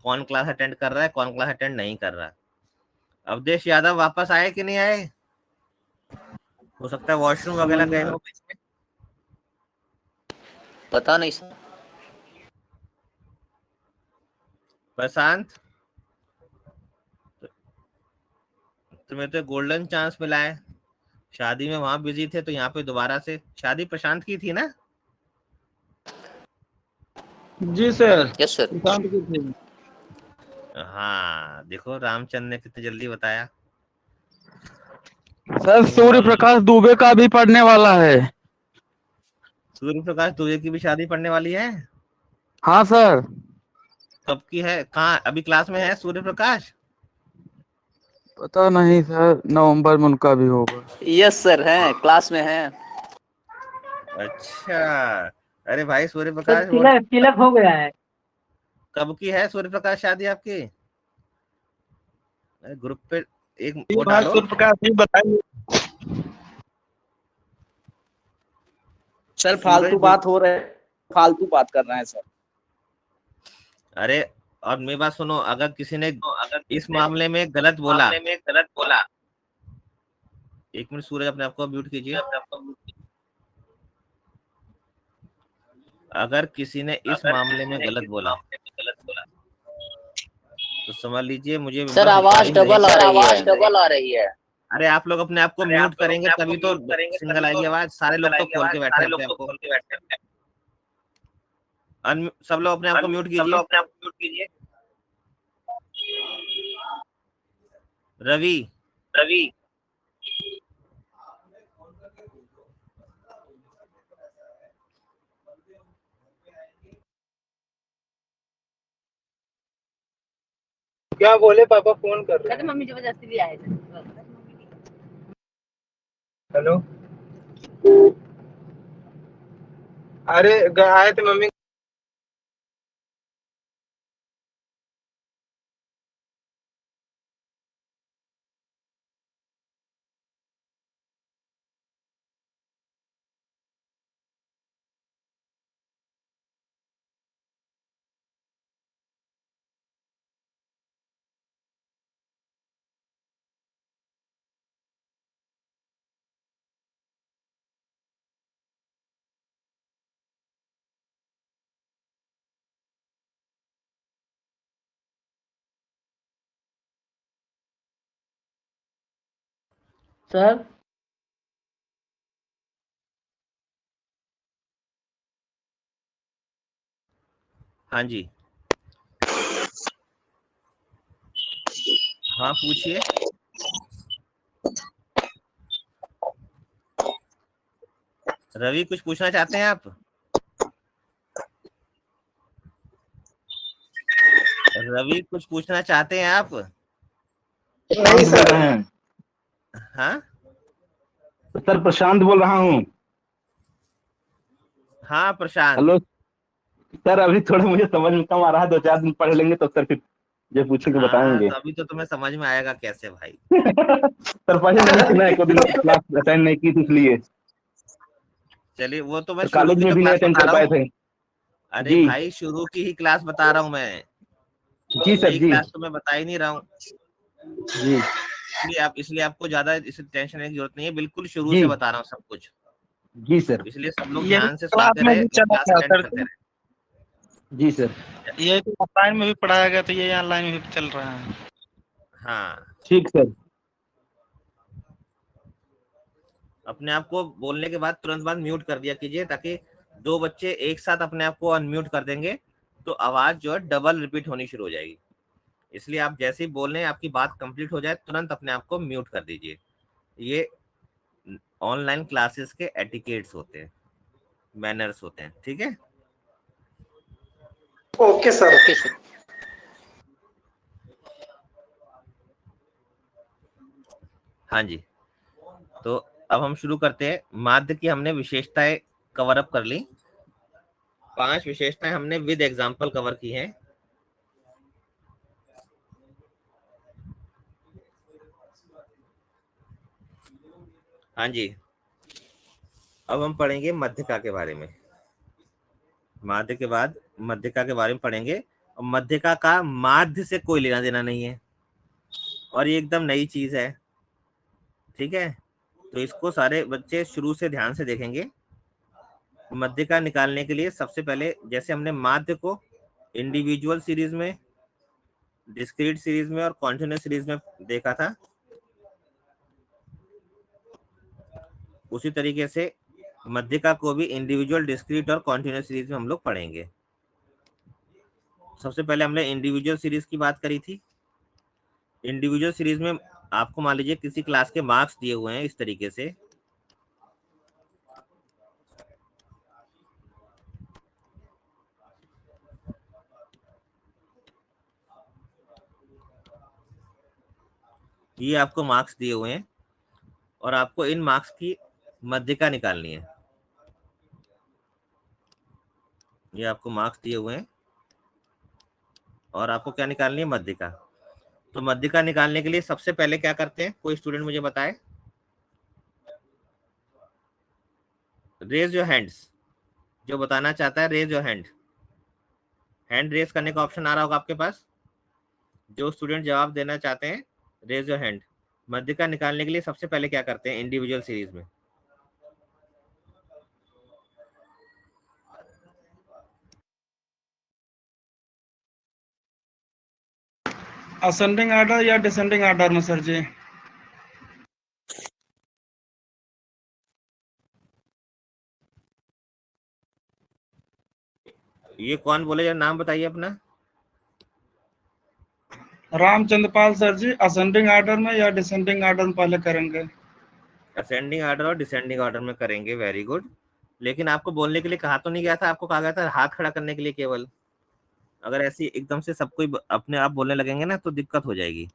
कौन क्लास अटेंड कर रहा है, कौन क्लास अटेंड नहीं कर रहा है। अवधेश यादव वापस आए कि नहीं आए? हो सकता है वॉशरूम वगैरह गए हो। पता नहीं सर। प्रशांत, तुम्हें तो गोल्डन चांस मिला है। शादी में वहां बिजी थे तो यहाँ पे दोबारा से। शादी प्रशांत की थी ना? जी सर। Yes sir. हाँ, देखो रामचंद्र ने कितनी जल्दी बताया। सर सूर्य प्रकाश दुबे का भी पढ़ने वाला है। सूर्य प्रकाश दुबे की भी शादी पड़ने वाली है? हाँ सर। कब की है? कहाँ अभी क्लास में है सूर्य प्रकाश? पता नहीं सर, नवंबर में उनका भी होगा। यस सर, हैं क्लास में हैं। अच्छा, अरे भाई सूर्य सर प्रकाश तिलक हो गया है। कब की है सूर्य प्रकाश शादी आपकी? ग्रुप पे एक वो डालो। सूर्य प्रकाश जी बताइए सर। फालतू बात हो रहे, फालतू बात कर रहे हैं सर। अरे और मेरी बात सुनो, अगर किसी ने इस मामले में गलत बोला, एक मिनट सूरज अपने आप को म्यूट कीजिए। अगर किसी ने इस मामले में गलत बोला तो समझ लीजिए मुझे सर आवाज डबल आ रही है। अरे आप लोग अपने आप को म्यूट करेंगे तभी तो सिंगल आएगी आवाज। सारे लोग तो खोल के बैठे हैं आपको। सब लोग अपने आप को म्यूट कीजिए। रवि क्या बोले? पापा फोन कर रहे हैं। मम्मी जबरदस्ती भी आए थे। हेलो अरे आए थे मम्मी। सर हाँ जी, हाँ पूछिए। रवि कुछ पूछना चाहते हैं आप? रवि कुछ पूछना चाहते हैं आप? नहीं सर। हाँ सर प्रशांत बोल रहा हूँ। हाँ प्रशांत। हेलो सर, अभी थोड़ा मुझे समझ में कम आ रहा है, 2-4 दिन पढ़ लेंगे तो सर फिर जो पूछेंगे हाँ बताएंगे। तो अभी तो तुम्हें समझ में आएगा कैसे भाई। सर पढ़े नहीं थी ना, 1 दिन क्लास अटेंड नहीं की थी इसलिए। चलिए वो तो मैं सर शुरू कॉलेज की में तो भी नहीं क्लास अटेंड बता कर रहा पाए हूँ। थे। अरे जी भाई शुरू की ही क्लास बता रहा हूँ मैं, जी सर नई जी क्लास तो मैं बता ही नहीं रहा हूँ। जी इसलिए आपको ज्यादा इस टेंशन की जरूरत नहीं है, बिल्कुल शुरू जी से बता रहा हूँ सब कुछ। जी सर इसलिए सब लोग ये ध्यान से क्लास सुनते में रहे भी और चला क्लास गया अटेंड सर, करते रहे। जी सर ये तो ऑफलाइन में भी पढ़ाया गया तो ये ऑनलाइन में भी चल रहा है। हाँ ठीक सर। अपने आप को बोलने के बाद तुरंत बाद म्यूट कर दिया कीजिए, ताकि 2 बच्चे एक साथ अपने आप को अनम्यूट कर देंगे तो आवाज जो है डबल रिपीट होनी शुरू हो जाएगी। इसलिए आप जैसे ही बोल रहे हैं, आपकी बात कंप्लीट हो जाए तुरंत अपने आप को म्यूट कर दीजिए। ये ऑनलाइन क्लासेस के एटिकेट्स होते हैं, मैनर्स होते हैं, ठीक है। Okay sir. Okay sir. हाँ जी, तो अब हम शुरू करते हैं। माध्य की हमने विशेषताएं कवर अप कर ली, 5 विशेषताएं हमने विद एग्जांपल कवर की हैं। हाँ जी, अब हम पढ़ेंगे मध्यका के बारे में। माध्य के बाद मध्यका के बारे में पढ़ेंगे। और मध्यका का माध्य से कोई लेना देना नहीं है, और ये एकदम नई चीज है, ठीक है। तो इसको सारे बच्चे शुरू से ध्यान से देखेंगे। मध्यका निकालने के लिए सबसे पहले, जैसे हमने माध्य को इंडिविजुअल सीरीज में, डिस्क्रीट सीरीज में और कॉन्टिन्यूअस सीरीज में देखा था, उसी तरीके से मध्यका को भी इंडिविजुअल, डिस्क्रीट और कॉन्टिन्यूअस सीरीज में हम लोग पढ़ेंगे। सबसे पहले हमने इंडिविजुअल सीरीज की बात करी थी। इंडिविजुअल सीरीज में आपको मान लीजिए किसी क्लास के मार्क्स दिए हुए हैं इस तरीके से, ये आपको मार्क्स दिए हुए हैं और आपको इन मार्क्स की मध्यका निकालनी है। ये आपको मार्क्स दिए हुए हैं और आपको क्या निकालनी है? मध्यका। तो मध्यका निकालने के लिए सबसे पहले क्या करते हैं, कोई स्टूडेंट मुझे बताए? रेज योर हैंड्स, जो बताना चाहता है raise your hand. Hand raise करने का ऑप्शन आ रहा होगा आपके पास। जो स्टूडेंट जवाब देना चाहते हैं, रेज योर हैंड। मध्यका निकालने के लिए सबसे पहले क्या करते हैं इंडिविजुअल सीरीज में? असेंडिंग ऑर्डर या डिसेंडिंग ऑर्डर में सर जी? ये कौन बोले, जरा नाम बताइए अपना। रामचंद्र पाल सर जी, असेंडिंग ऑर्डर में या डिसेंडिंग ऑर्डर में पहले करेंगे? असेंडिंग ऑर्डर और डिसेंडिंग ऑर्डर में करेंगे, वेरी गुड। लेकिन आपको बोलने के लिए कहा तो नहीं गया था, आपको कहा गया था हाथ खड़ा करने के लिए केवल। अगर ऐसी एकदम से सब कोई अपने आप बोलने लगेंगे ना तो दिक्कत हो जाएगी।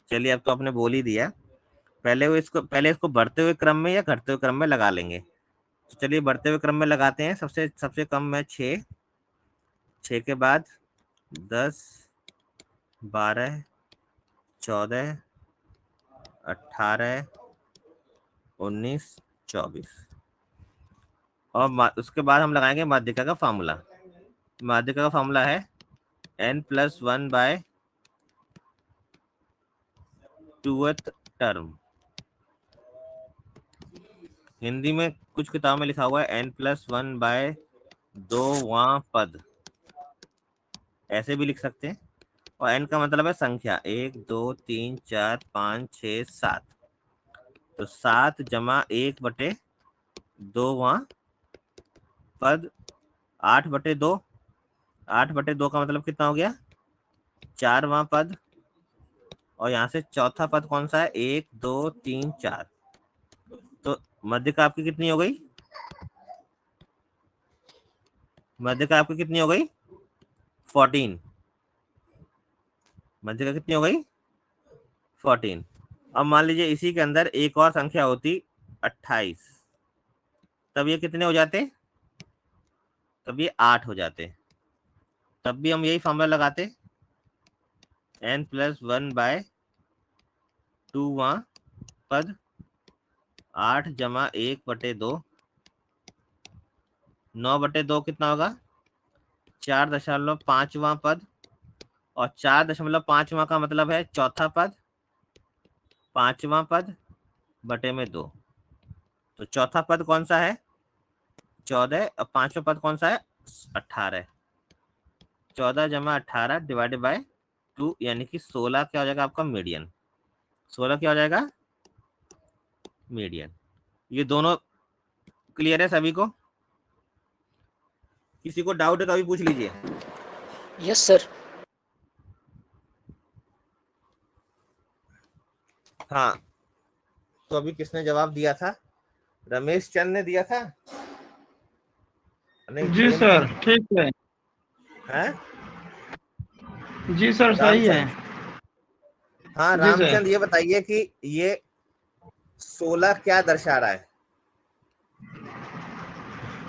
चलिए अब तो आपने बोल ही दिया। पहले इसको बढ़ते हुए क्रम में या घटते हुए क्रम में लगा लेंगे। तो चलिए बढ़ते हुए क्रम में लगाते हैं। सबसे सबसे कम है 6, 6 के बाद 10, 12, 14, 18, 19, 24 और उसके बाद हम लगाएंगे माध्यिका का फार्मूला। माध्यिका का फार्मूला है n+1/2th टर्म। हिंदी में कुछ किताब में लिखा हुआ है n+1/2वां पद, ऐसे भी लिख सकते हैं। और n का मतलब है संख्या, 1 2 3 4 5 6 7। तो 7 जमा 1/2वां पद 8/2। 8/2 का मतलब कितना हो गया? 4वां पद। और यहाँ से चौथा पद कौन सा है? 1 2 3 4। तो मध्यिका आपकी कितनी हो गई? मध्यिका आपकी कितनी हो गई? 14। मध्यिका कितनी हो गई? 14। अब मान लीजिए इसी के अंदर एक और संख्या होती 28, तब ये कितने हो जाते? तब ये 8 हो जाते। तब भी हम यही फॉर्मूला लगाते, n+1/2वां पद 8 जमा 1/2। 9/2 कितना होगा? 4.5वां पद। और 4.5वां का मतलब है चौथा पद, 5वां पद बटे में 2। तो चौथा पद कौन सा है? 14। और 5वां पद कौन सा है? 18। 14 जमा 18 डिवाइडेड बाय 2, यानी कि 16 क्या हो जाएगा आपका? मीडियन। 16 क्या हो जाएगा? मीडियन। ये दोनों क्लियर है सभी को? किसी को डाउट है तो अभी पूछ लीजिए। Yes sir. हाँ, तो अभी किसने जवाब दिया था? रमेश चंद ने दिया था? नहीं, जी सर, ठीक है। हैं? जी सर, सही है। हाँ जी सर। रामचंद, ये बताइए कि ये 16 क्या दर्शा रहा है?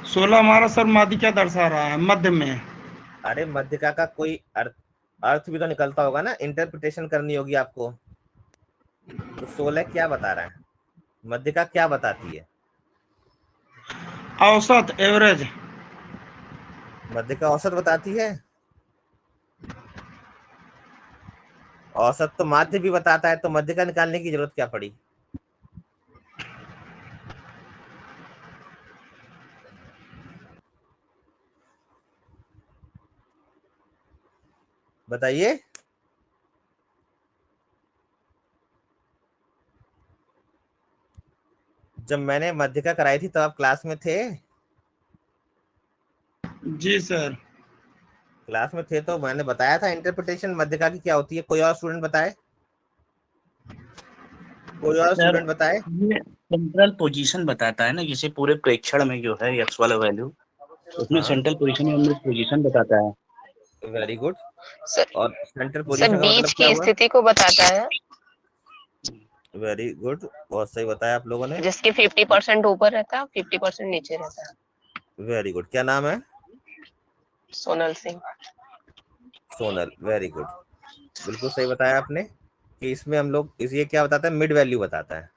16 हमारा सर माध्यिका दर्शा रहा है, मध्य में। अरे मध्यिका का कोई अर्थ भी तो निकलता होगा ना, इंटरप्रिटेशन करनी होगी आपको। तो 16 क्या बता रहा है? मध्यिका क्या बताती है? औसत, एवरेज। मध्यिका औसत बताती है। औसत तो माध्य भी बताता है, तो मध्यिका निकालने की जरूरत क्या पड़ी? बताइए। जब मैंने मध्यिका कराई थी तब आप क्लास में थे? जी सर। क्लास में थे तो मैंने बताया था इंटरप्रिटेशन मध्यिका की क्या होती है। कोई और स्टूडेंट बताए? कोई और सर स्टूडेंट बताए? ये सेंट्रल पोजीशन बताता है ना, जैसे पूरे प्रेक्षण में जो है एक्स वाला वैल्यू, उसमें हाँ, सेंट्रल पोजीशन में हमने पोजीशन बताता है। Very good. सर और सेंटर सर पोजीशन का मतलब बीच क्या की हुआ? स्थिति को बताता है, वेरी गुड, बहुत सही बताया आप लोगों ने। जिसके 50% ऊपर रहता है, 50% नीचे रहता है। Very good. क्या नाम है? सोनल सिंह। Sonal, very good. बिल्कुल सही बताया आपने कि इसमें हम लोग ये क्या बताता है? मिड वैल्यू बताता है।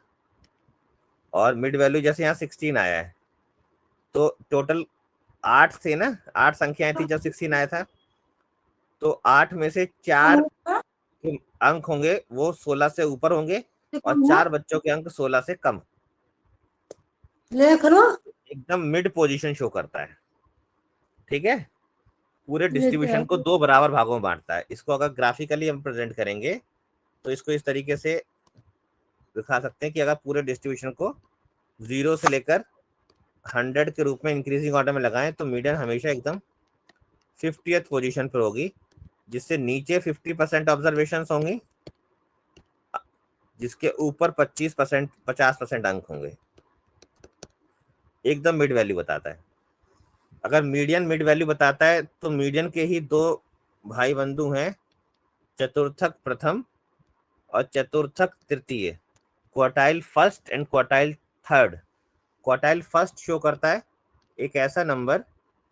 और मिड वैल्यू जैसे यहाँ 16 आया है, तो टोटल 8 थे ना, 8 संख्याएं थी जब 16 आया था। तो 8 में से 4 अंक होंगे वो 16 से ऊपर होंगे, और 4 बच्चों के अंक 16 से कम। एकदम मिड पोजीशन शो करता है। ठीक है, पूरे डिस्ट्रीब्यूशन को 2 बराबर भागों में बांटता है। इसको अगर ग्राफिकली हम प्रेजेंट करेंगे तो इसको इस तरीके से दिखा सकते हैं कि अगर पूरे डिस्ट्रीब्यूशन को 0 से लेकर 100 के रूप में इंक्रीजिंग ऑर्डर में लगाएं तो मीडियन हमेशा एकदम 50th पोजीशन पर होगी, जिससे नीचे 50% ऑब्जर्वेशन होंगी, जिसके ऊपर 50% अंक होंगे। एकदम मिड वैल्यू बताता है। अगर मीडियन मिड वैल्यू बताता है तो मीडियन के ही 2 भाई बंधु हैं, चतुर्थक प्रथम और चतुर्थक तृतीय। Quartile first and quartile third. Quartile first show करता है एक ऐसा नंबर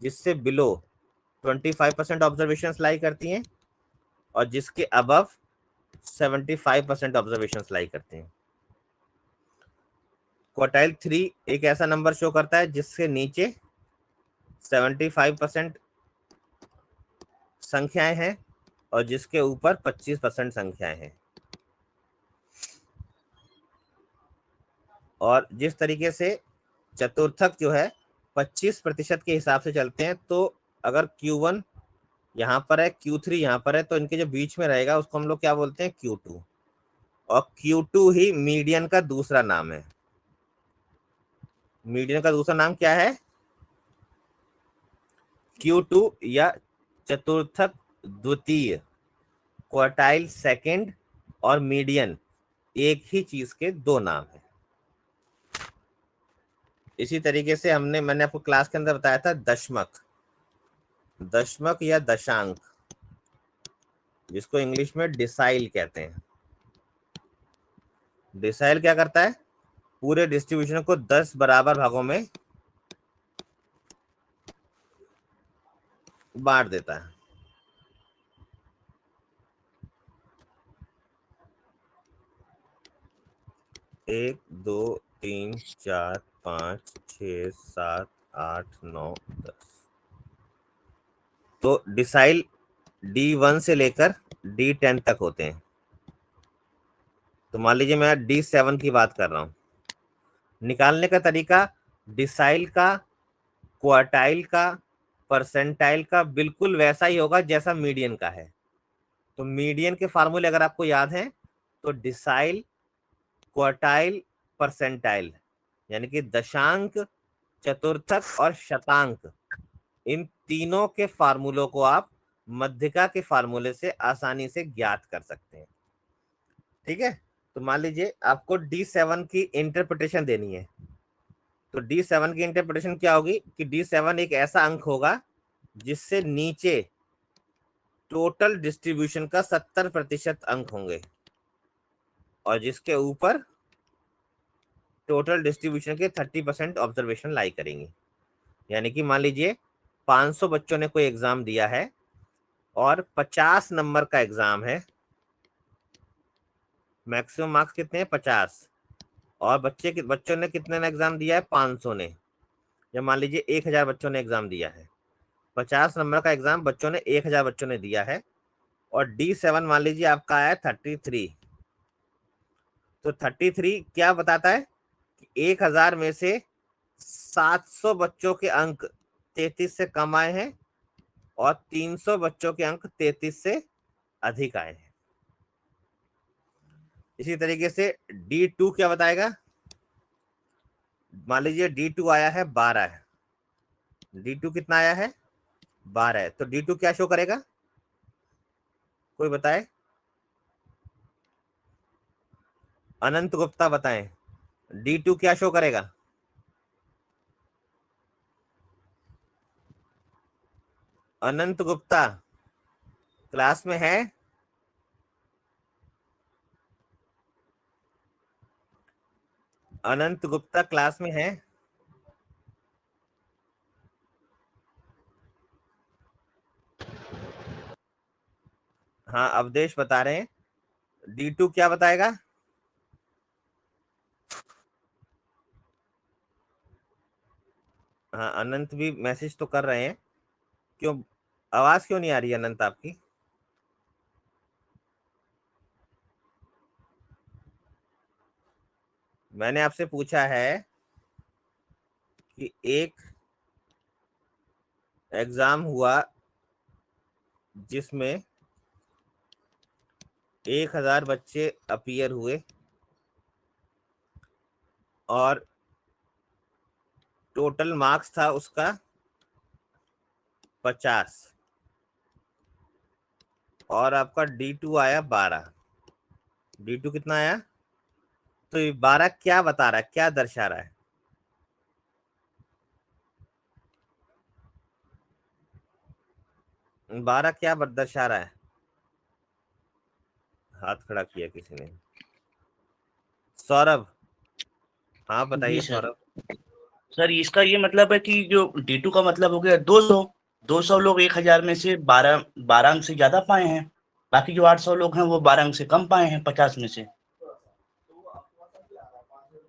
जिससे बिलो 25% ऑब्जर्वेशंस लाई करती हैं और जिसके अबव 75% ऑब्जर्वेशंस लाई करते हैं। क्वार्टाइल 3 एक ऐसा नंबर शो करता है जिसके नीचे 75% संख्याएं हैं और जिसके ऊपर 25% संख्याएं हैं। और जिस तरीके से चतुर्थक जो है 25% के हिसाब से चलते हैं, तो अगर Q1 यहाँ पर है, Q3 यहाँ पर है, तो इनके जो बीच में रहेगा उसको हम लोग क्या बोलते हैं, Q2। और Q2 ही मीडियन का दूसरा नाम है। मीडियन का दूसरा नाम क्या है, Q2 या चतुर्थक द्वितीय। क्वार्टाइल सेकंड और मीडियन एक ही चीज के दो नाम है। इसी तरीके से मैंने आपको क्लास के अंदर बताया था दशमक। दशमक या दशांक, जिसको इंग्लिश में डिसाइल कहते हैं। डिसाइल क्या करता है, पूरे डिस्ट्रीब्यूशन को 10 बराबर भागों में बांट देता है। एक, दो, 3, 4, 5, 6, 7, 8, 9, 10। तो डिसाइल D1 से लेकर D10 तक होते हैं। तो मान लीजिए मैं D7 की बात कर रहा हूं। निकालने का तरीका डिसाइल का, क्वार्टाइल का, परसेंटाइल का बिल्कुल वैसा ही होगा जैसा मीडियन का है। तो मीडियन के फार्मूले अगर आपको याद हैं तो डिसाइल, क्वार्टाइल, परसेंटाइल, यानी कि दशांक, चतुर्थक और शतांक, इन तीनों के फार्मूलों को आप मध्यिका के फार्मूले से आसानी से ज्ञात कर सकते हैं। ठीक है, तो मान लीजिए आपको D7 की इंटरप्रिटेशन देनी है। तो D7 की इंटरप्रिटेशन क्या होगी कि D7 एक ऐसा अंक होगा जिससे नीचे टोटल डिस्ट्रीब्यूशन का 70% अंक होंगे और जिसके ऊपर टोटल डिस्ट्रीब्यूशन के 30% ऑब्जर्वेशन लाई करेंगे। यानी कि मान लीजिए 500 बच्चों ने कोई एग्जाम दिया है और 50 नंबर का एग्जाम है। मैक्सिमम मार्क्स कितने हैं, 50। और बच्चों ने कितने ने एग्जाम दिया है, 500 ने। या मान लीजिए 1000 बच्चों ने एग्जाम दिया है। 50 नंबर का एग्जाम बच्चों ने 1000 बच्चों ने दिया है और D7 मान लीजिए आपका आया 33। तो 33 क्या बताता है कि 1000 में से 700 बच्चों के अंक 33 से कम आए हैं और 300 बच्चों के अंक 33 से अधिक आए हैं। इसी तरीके से D2 क्या बताएगा, मान लीजिए D2 आया है 12 है। D2 कितना आया है, 12 है। तो D2 क्या शो करेगा, कोई बताए, अनंत गुप्ता बताएं, D2 क्या शो करेगा। अनंत गुप्ता क्लास में है, अनंत गुप्ता क्लास में है। हाँ, अवधेश बता रहे हैं, D2 क्या बताएगा। हाँ, अनंत भी मैसेज तो कर रहे हैं, क्यों आवाज क्यों नहीं आ रही है अनंत आपकी। मैंने आपसे पूछा है कि एक एग्जाम हुआ जिसमें 1000 बच्चे अपीयर हुए और टोटल मार्क्स था उसका 50 और आपका D2 आया 12। D2 कितना आया, तो ये 12 क्या बता रहा है, क्या दर्शा रहा है, बारह क्या दर्शा रहा है। हाथ खड़ा किया किसी ने, सौरभ, हाँ जी बताइए सर। सौरभ। सर इसका ये मतलब है कि जो D2 का मतलब हो गया 200 लोग 1000 में से 12 अंक से ज्यादा पाए हैं, बाकी जो 800 लोग हैं वो 12 अंक से कम पाए हैं 50 में से।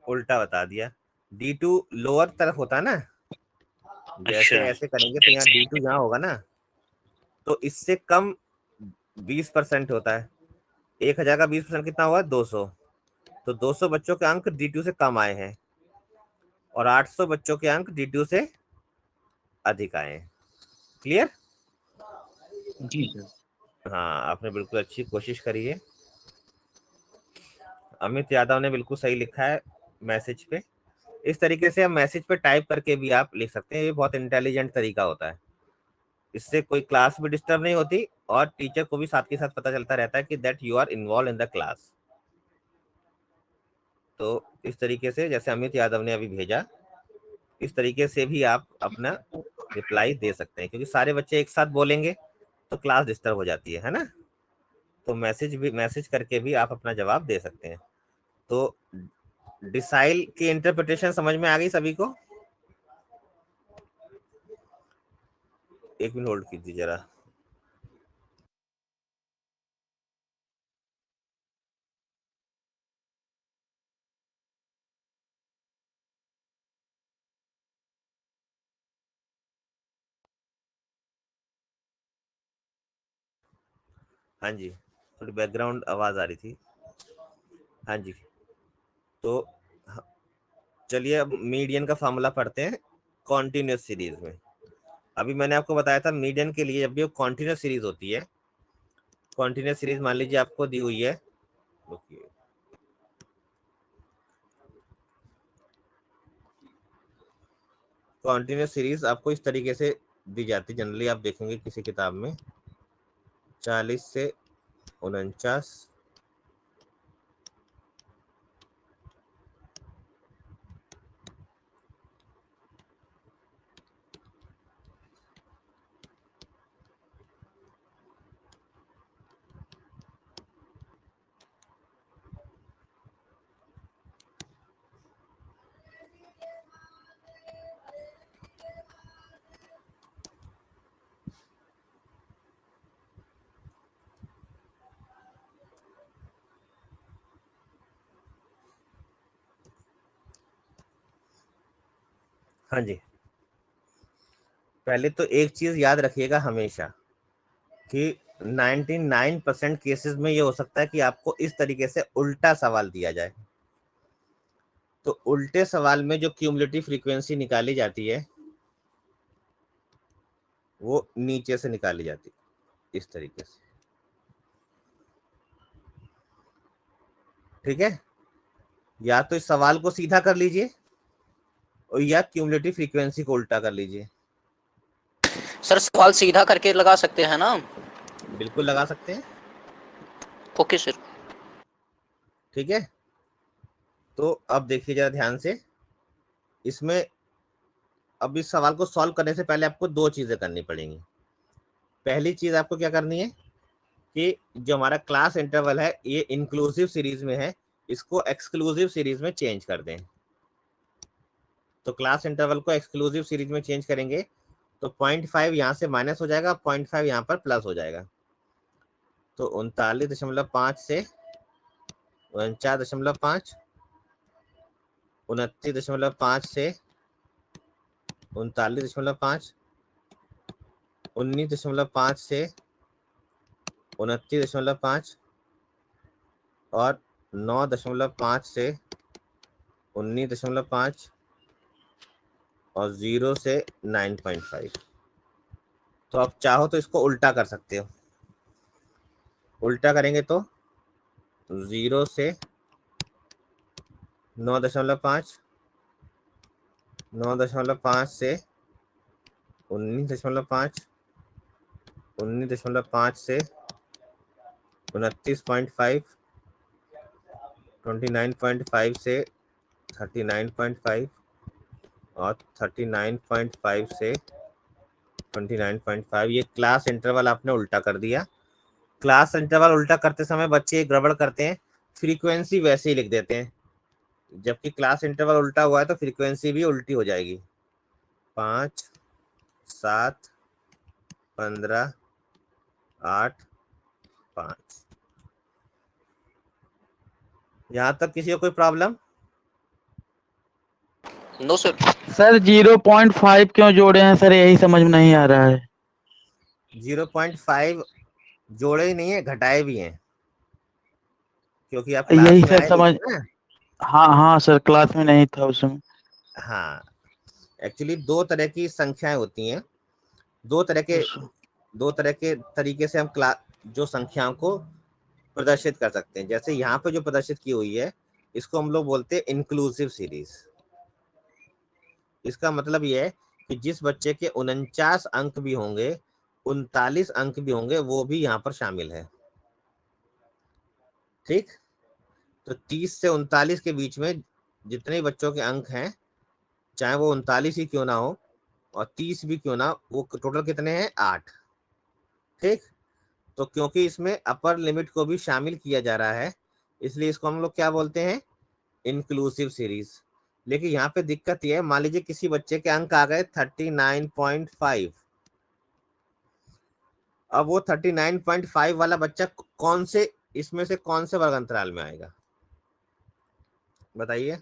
उल्टा बता दिया। D2 लोअर तरफ होता है ना, जैसे अच्छा। ऐसे करेंगे तो यहाँ D2 यहाँ होगा ना, तो इससे कम 20% होता है। 1000 का 20% कितना हुआ? 200। तो 200 बच्चों के अंक D2 से कम आए हैं और 800 बच्चों के अंक D2 से अधिक आए हैं। क्लियर? जी सर। हाँ, आपने बिल्कुल अच्छी कोशिश करी है। अमित यादव ने बिल्कुल सही लिखा है मैसेज पे। इस तरीके से हम मैसेज पे टाइप करके भी आप लिख सकते हैं, ये बहुत इंटेलिजेंट तरीका होता है। इससे कोई क्लास भी डिस्टर्ब नहीं होती और टीचर को भी साथ के साथ पता चलता रहता है कि that you are involve in the class. तो इस तरीके से जैसे अमित यादव ने अभी भेजा, इस तरीके से भी आप अपना रिप्लाई दे सकते हैं, क्योंकि सारे बच्चे एक साथ बोलेंगे तो क्लास डिस्टर्ब हो जाती है ना। तो मैसेज करके भी आप अपना जवाब दे सकते हैं। तो डिसाइल की इंटरप्रिटेशन समझ में आ गई सभी को? एक मिनट होल्ड कीजिए जरा। हाँ जी, थोड़ी बैकग्राउंड आवाज आ रही थी। हाँ जी, तो चलिए अब मीडियन का फॉर्मूला पढ़ते हैं कॉन्टिन्यूस सीरीज में। अभी मैंने आपको बताया था मीडियन के लिए जब भी कॉन्टिन्यूस सीरीज होती है, कॉन्टिन्यूस सीरीज मान लीजिए आपको दी हुई है, रुकिए, कॉन्टिन्यूस सीरीज आपको इस तरीके से दी जाती है। जनरली आप देखेंगे किसी किताब में 40 से 49, हाँ जी। पहले तो एक चीज याद रखिएगा हमेशा कि 99% केसेस में ये हो सकता है कि आपको इस तरीके से उल्टा सवाल दिया जाए। तो उल्टे सवाल में जो क्यूमुलेटिव फ्रीक्वेंसी निकाली जाती है वो नीचे से निकाली जाती है इस तरीके से। ठीक है, या तो इस सवाल को सीधा कर लीजिए और या क्यूमुलेटिव फ्रीक्वेंसी को उल्टा कर लीजिए। सर सवाल सीधा करके लगा सकते हैं ना? बिल्कुल लगा सकते हैं। Okay sir. ठीक है, तो अब देखिए जरा ध्यान से, इसमें अब इस सवाल को सॉल्व करने से पहले आपको दो चीजें करनी पड़ेंगी। पहली चीज आपको क्या करनी है कि जो हमारा क्लास इंटरवल है ये इंक्लूसिव सीरीज में है, इसको एक्सक्लूसिव सीरीज में चेंज कर दें। तो क्लास इंटरवल को एक्सक्लूसिव सीरीज में चेंज करेंगे तो 0.5 यहाँ से माइनस हो जाएगा, 0.5 यहाँ पर प्लस हो जाएगा। तो 39.5 से 49.5, 29.5 से 39.5, 19.5 से 29.5 और 9.5 से 19.5 और 0 से 9.5। तो आप चाहो तो इसको उल्टा कर सकते हो। उल्टा करेंगे तो 0 से 9.5, 9.5 से 19.5, 19.5 से 29.5, 29.5 से 39.5 और 39.5 से 29.5। ये क्लास इंटरवल आपने उल्टा कर दिया। क्लास इंटरवल उल्टा करते समय बच्चे गड़बड़ करते हैं, फ्रीक्वेंसी वैसे ही लिख देते हैं जबकि क्लास इंटरवल उल्टा हुआ है तो फ्रीक्वेंसी भी उल्टी हो जाएगी। 5, 7, 15, 8, 5। यहां तक किसी को कोई प्रॉब्लम? No sir. सर 0.5 क्यों जोड़े हैं सर, यही समझ में नहीं आ रहा है। 0.5 जोड़े ही नहीं है, घटाए भी हैं, क्योंकि आप क्लास यही में सर आए समझ, नहीं थे ना। हाँ हाँ सर क्लास में नहीं था उसमें। हाँ, एक्चुअली दो तरह की संख्याएं होती हैं, दो तरह के तरीके से हम जो संख्याओं को प्रदर्शित कर सकते हैं। जैसे यहाँ पे जो प्रदर्शित की हुई है, इसको हम लोग बोलते हैं इंक्लूसिव सीरीज। इसका मतलब यह है कि जिस बच्चे के 49 अंक भी होंगे, 39 अंक भी होंगे, वो भी यहाँ पर शामिल है। ठीक, तो 30 से 39 के बीच में जितने बच्चों के अंक हैं, चाहे वो 39 ही क्यों ना हो और 30 भी क्यों ना, वो टोटल कितने हैं? 8। ठीक, तो क्योंकि इसमें अपर लिमिट को भी शामिल किया जा रहा है, इसलिए इसको हम लोग क्या बोलते हैं? Inclusive series. लेकिन यहाँ पे दिक्कत ये है, मान लीजिए किसी बच्चे के अंक आ गए 39.5। अब वो 39.5 वाला बच्चा कौन से, इसमें से कौन से वर्ग अंतराल में आएगा बताइए?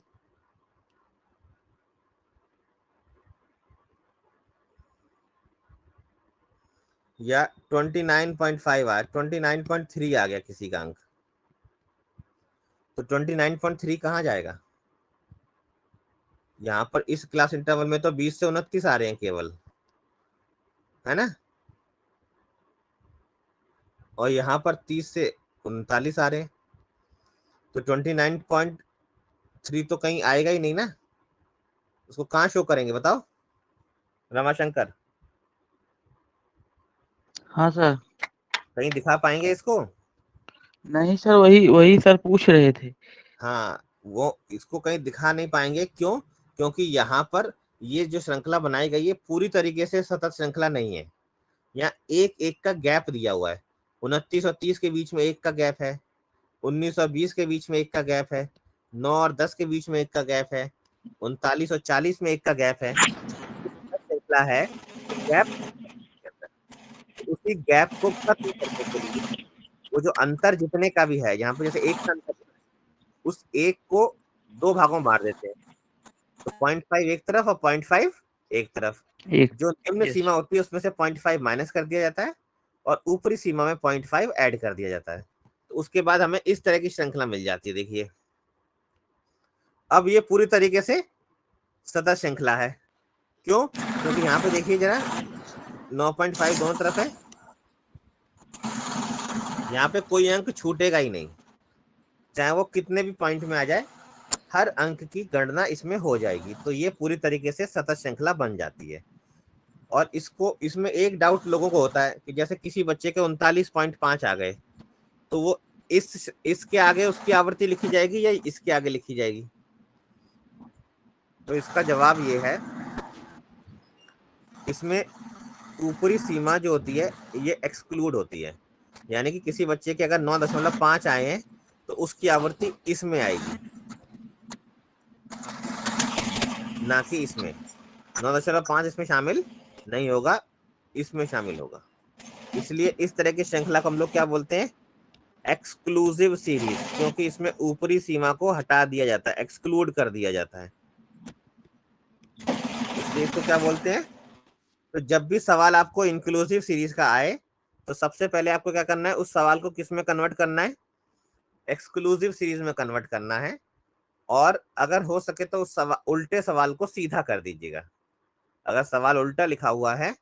या 29.5 आया, 29.3 आ गया किसी का अंक, तो 29.3 कहाँ जाएगा? यहाँ पर इस क्लास इंटरवल में तो 20 से 29 आ रहे हैं केवल, है ना, और यहाँ पर 30 से 39 आ रहे हैं, तो 29.3 तो कहीं आएगा ही नहीं ना। उसको कहाँ शो करेंगे बताओ रमाशंकर? हाँ सर। कहीं दिखा पाएंगे इसको? नहीं सर, वही वही सर पूछ रहे थे। हाँ, वो इसको कहीं दिखा नहीं पाएंगे। क्यों? क्योंकि यहाँ पर ये जो श्रृंखला बनाई गई है पूरी तरीके से सतत श्रृंखला नहीं है। यहाँ एक एक का गैप दिया हुआ है। 29 और 30 के बीच में एक का गैप है, 19 और 20 के बीच में एक का गैप है, 9 और 10 के बीच में एक का गैप है, 39 और 40 में एक का गैप है। श्रृंखला है, गैप, उसी गैप को खत्म करने के लिए वो जो अंतर जितने का भी है, यहाँ पे जैसे एक का अंतर, उस एक को दो भागों में बांट देते हैं, तो 0.5 एक तरफ और 0.5 एक तरफ। एक जो निम्न सीमा होती है उसमें से 0.5 माइनस कर दिया जाता है और ऊपरी सीमा में 0.5 ऐड कर दिया जाता है। तो उसके बाद हमें इस तरह की श्रृंखला मिल जाती है। देखिए, अब ये पूरी तरीके से सतत श्रृंखला है। क्यों? क्योंकि यहाँ पे देखिए जरा, 9.5 दोनों तरफ है, यहाँ पे कोई अंक छूटेगा ही नहीं, चाहे वो कितने भी पॉइंट में आ जाए, हर अंक की गणना इसमें हो जाएगी। तो ये पूरी तरीके से सतत श्रृंखला बन जाती है। और इसमें एक डाउट लोगों को होता है कि जैसे किसी बच्चे के 39.5 आ गए, तो वो इसके आगे उसकी आवृत्ति लिखी जाएगी या इसके आगे लिखी जाएगी? तो इसका जवाब ये है, इसमें ऊपरी सीमा जो होती है ये एक्सक्लूड होती है। यानी कि किसी बच्चे के अगर 9.5 आए हैं तो उसकी आवृत्ति इसमें आएगी, ना कि इसमें। 9.5 इसमें शामिल नहीं होगा, इसमें शामिल होगा। इसलिए इस तरह की श्रृंखला को हम लोग क्या बोलते हैं? एक्सक्लूसिव सीरीज, क्योंकि इसमें ऊपरी सीमा को हटा दिया जाता है, एक्सक्लूड कर दिया जाता है, इसलिए इसको क्या बोलते हैं? तो जब भी सवाल आपको इंक्लूसिव सीरीज का आए, तो सबसे पहले आपको क्या करना है? उस सवाल को किस में कन्वर्ट करना है? एक्सक्लूसिव सीरीज में कन्वर्ट करना है। और अगर हो सके तो उस उल्टे सवाल को सीधा कर दीजिएगा। अगर सवाल उल्टा लिखा हुआ है,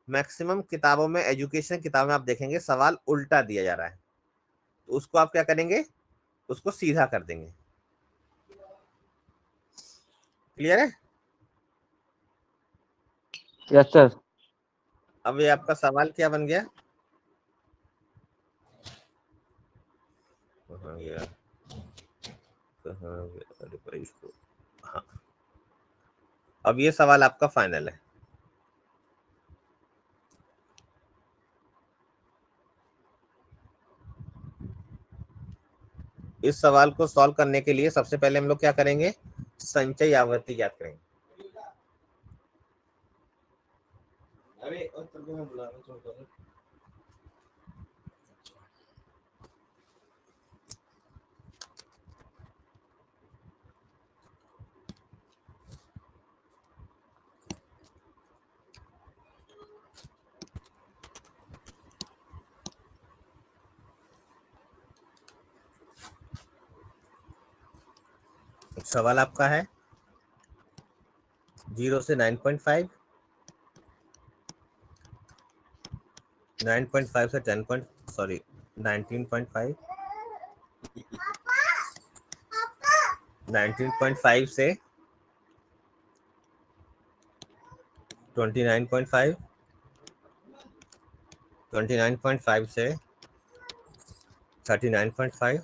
मैक्सिमम किताबों में, एजुकेशन किताबों में आप देखेंगे सवाल उल्टा दिया जा रहा है, तो उसको आप क्या करेंगे? उसको सीधा कर देंगे। क्लियर है? Yes sir. अब ये आपका सवाल क्या बन गया? कहाँ गया? अरे भाई इसको, हाँ, अब ये सवाल आपका फाइनल है। इस सवाल को सॉल्व करने के लिए सबसे पहले हम लोग क्या करेंगे, संचयी आवृत्ति ज्ञात करेंगे। सवाल आपका है 0 से 9.5, 9.5 से 19.5, 19.5 से 29.5, 29.5 से 39.5,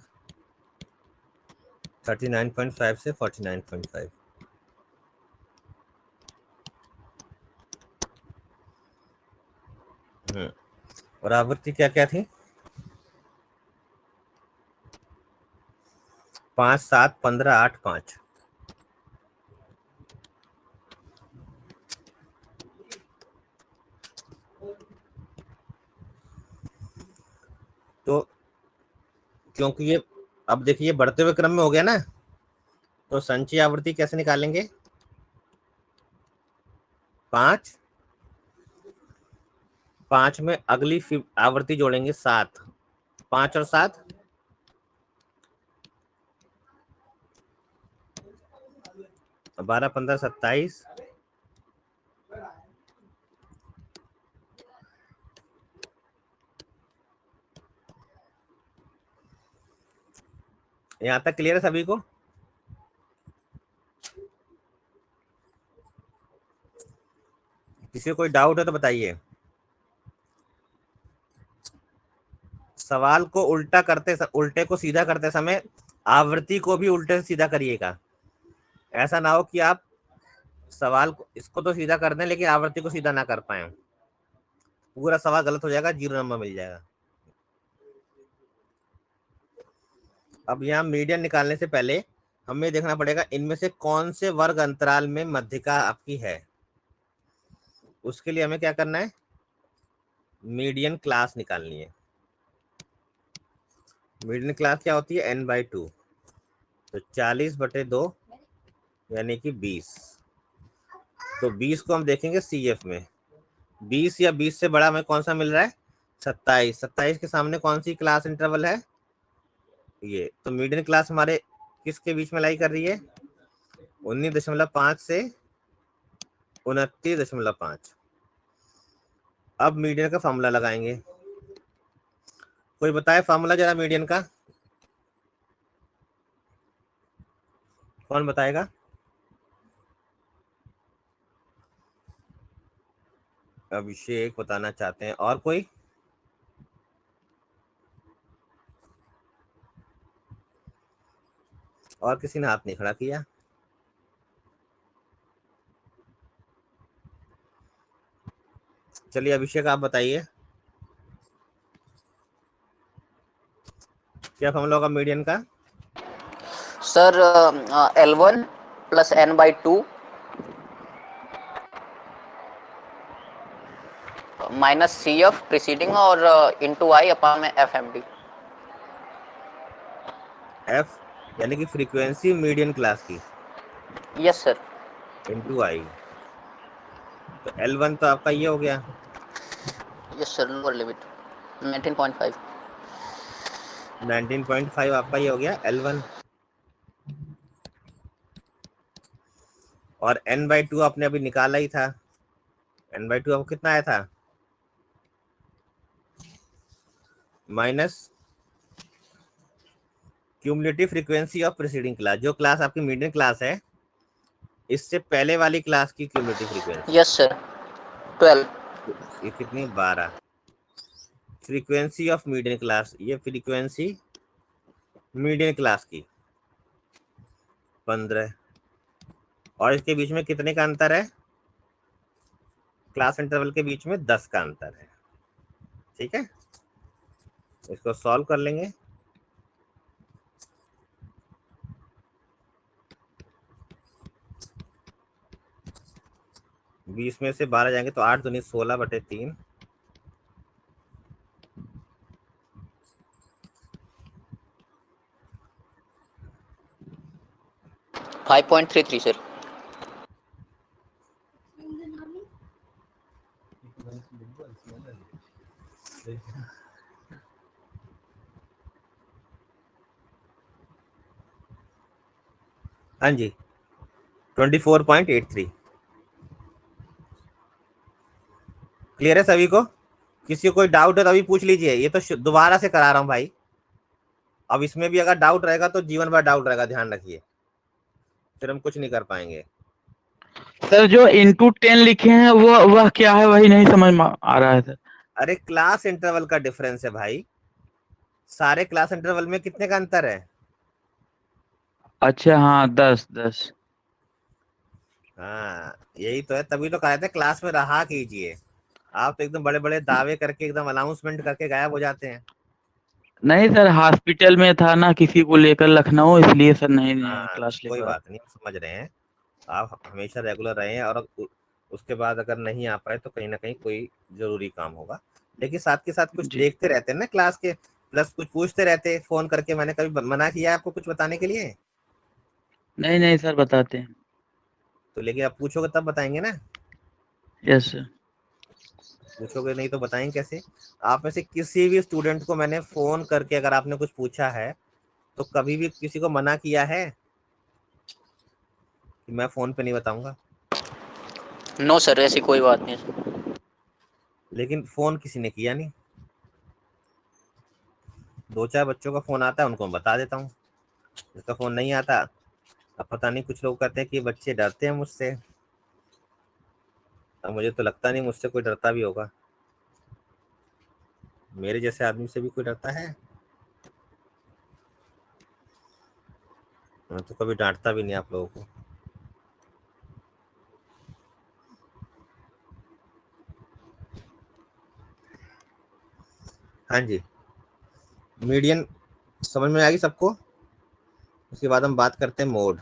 39.5 से 49.5। और आवृत्ति क्या क्या थी, 5, 7, 15, 8, 5। तो क्योंकि ये अब देखिए बढ़ते हुए क्रम में हो गया ना, तो संचयी आवृत्ति कैसे निकालेंगे, 5 में अगली आवृत्ति जोड़ेंगे 7, 5 और 7 12, 15, 27, यहां तक क्लियर है सभी को? किसी को कोई डाउट है तो बताइए। सवाल को उल्टे को सीधा करते समय आवृत्ति को भी उल्टे से सीधा करिएगा। ऐसा ना हो कि आप सवाल को इसको तो सीधा कर दें लेकिन आवृत्ति को सीधा ना कर पाए, पूरा सवाल गलत हो जाएगा, 0 नंबर मिल जाएगा। अब यहाँ मीडियन निकालने से पहले हमें देखना पड़ेगा इनमें से कौन से वर्ग अंतराल में मध्यिका आपकी है। उसके लिए हमें क्या करना है, मीडियन क्लास निकालनी है। मीडियन क्लास क्या होती है, n/2, तो 40/2 यानी कि 20। तो 20 को हम देखेंगे CF में, 20 या 20 से बड़ा हमें कौन सा मिल रहा है, 27। 27 के सामने कौन सी क्लास इंटरवल है, ये। तो मीडियन क्लास हमारे किसके बीच में लाई कर रही है, 19.5 से 29.5। अब मीडियन का फॉर्मूला लगाएंगे। कोई बताए फॉर्मूला जरा मीडियन का, कौन बताएगा? अभिषेक बताना चाहते हैं, और कोई? और किसी ने हाथ नहीं खड़ा किया? चलिए अभिषेक आप बताइए, क्या फॉर्मूला होगा मीडियन का? Sir L1 plus n/2 minus CF preceding और इंटू I अपॉन में FMD। F यानी कि फ्रीक्वेंसी मीडियन क्लास की, यस सर, इंटू I। तो L1 तो आपका ये हो गया, यस सर, लोअर लिमिट 19.5। 19.5 आपका ये हो गया L1। और n/2 आपने अभी निकाला ही था, n/2 आपको कितना आया था, minus cumulative frequency of preceding class. जो क्लास आपकी मीडियन क्लास है इससे पहले वाली क्लास की क्यूमुलेटिव फ्रीक्वेंसी। Yes sir, 12। ये कितनी, 12। फ्रीक्वेंसी ऑफ मीडियन क्लास, ये फ्रीक्वेंसी मीडियन क्लास की 15। और इसके बीच में कितने का अंतर है, क्लास इंटरवल के बीच में 10 का अंतर है। ठीक है, इसको सॉल्व कर लेंगे। 20 में से 12 जाएंगे तो 8 दूनी 16/3। 5.33 सर। हाँ जी 24.83। क्लियर है सभी को? किसी को कोई डाउट है तो अभी पूछ लीजिए, ये तो दोबारा से करा रहा हूँ भाई। अब इसमें भी अगर डाउट रहेगा तो जीवन भर डाउट रहेगा, ध्यान रखिए, फिर हम कुछ नहीं कर पाएंगे। सर जो इंटू 10 लिखे हैं वह क्या है, वही नहीं समझ में आ रहा है सर। अरे क्लास इंटरवल का डिफरेंस है भाई, सारे क्लास इंटरवल में कितने का अंतर है? अच्छा हाँ 10। हाँ यही तो है, तभी तो कहा था क्लास में रहा कीजिए। आप तो एकदम बड़े बड़े दावे करके एकदम अनाउंसमेंट करके गायब हो जाते हैं। नहीं सर, हॉस्पिटल में था ना किसी को लेकर लखनऊ, इसलिए सर नहीं हाँ क्लास ले कोई पाया। बात नहीं, समझ रहे हैं। आप हमेशा रेगुलर रहे हैं, और उसके बाद अगर नहीं आ पाए तो कहीं ना कहीं कोई जरूरी काम होगा। लेकिन साथ के साथ कुछ जी देखते रहते हैं ना क्लास के, प्लस कुछ पूछते रहते फोन करके। मैंने कभी मना किया है आपको कुछ बताने के लिए? नहीं सर, बताते हैं। तो लेकिन आप पूछोगे तब बताएंगे ना। Yes sir. पूछोगे नहीं तो बताएंगे कैसे? आप में से किसी भी स्टूडेंट को मैंने फोन करके अगर आपने कुछ पूछा है तो कभी भी किसी को मना किया है कि मैं फोन पे नहीं बताऊंगा? नो सर, ऐसी कोई बात नहीं सर। लेकिन फोन किसी ने किया नहीं। 2-4 बच्चों का फोन आता है, उनको मैं बता देता हूँ। जिसका फोन नहीं आता, अब पता नहीं, कुछ लोग कहते हैं कि बच्चे डरते हैं मुझसे। अब मुझे तो लगता नहीं मुझसे कोई डरता भी होगा। मेरे जैसे आदमी से भी कोई डरता है? मैं तो कभी डांटता भी नहीं आप लोगों को। हाँ जी, मीडियन समझ में आ गई सबको? उसके बाद हम बात करते हैं मोड।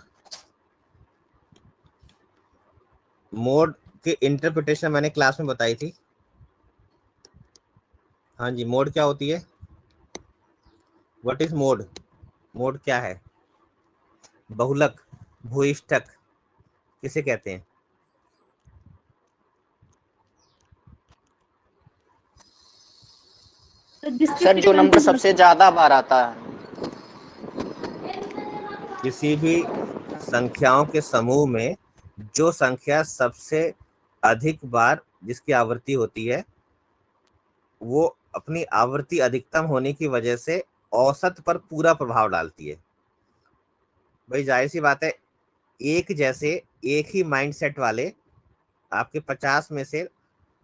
मोड की इंटरप्रिटेशन मैंने क्लास में बताई थी। हाँ जी, मोड क्या होती है? What is mode? मोड क्या है? बहुलक, भूइष्ठक किसे कहते हैं? तो सर जो नंबर सबसे ज्यादा बार आता है। किसी भी संख्याओं के समूह में जो संख्या सबसे अधिक बार जिसकी आवृत्ति होती है, वो अपनी आवृत्ति अधिकतम होने की वजह से औसत पर पूरा प्रभाव डालती है। भाई जाहिर सी बात है, एक जैसे एक ही माइंडसेट वाले आपके 50 में से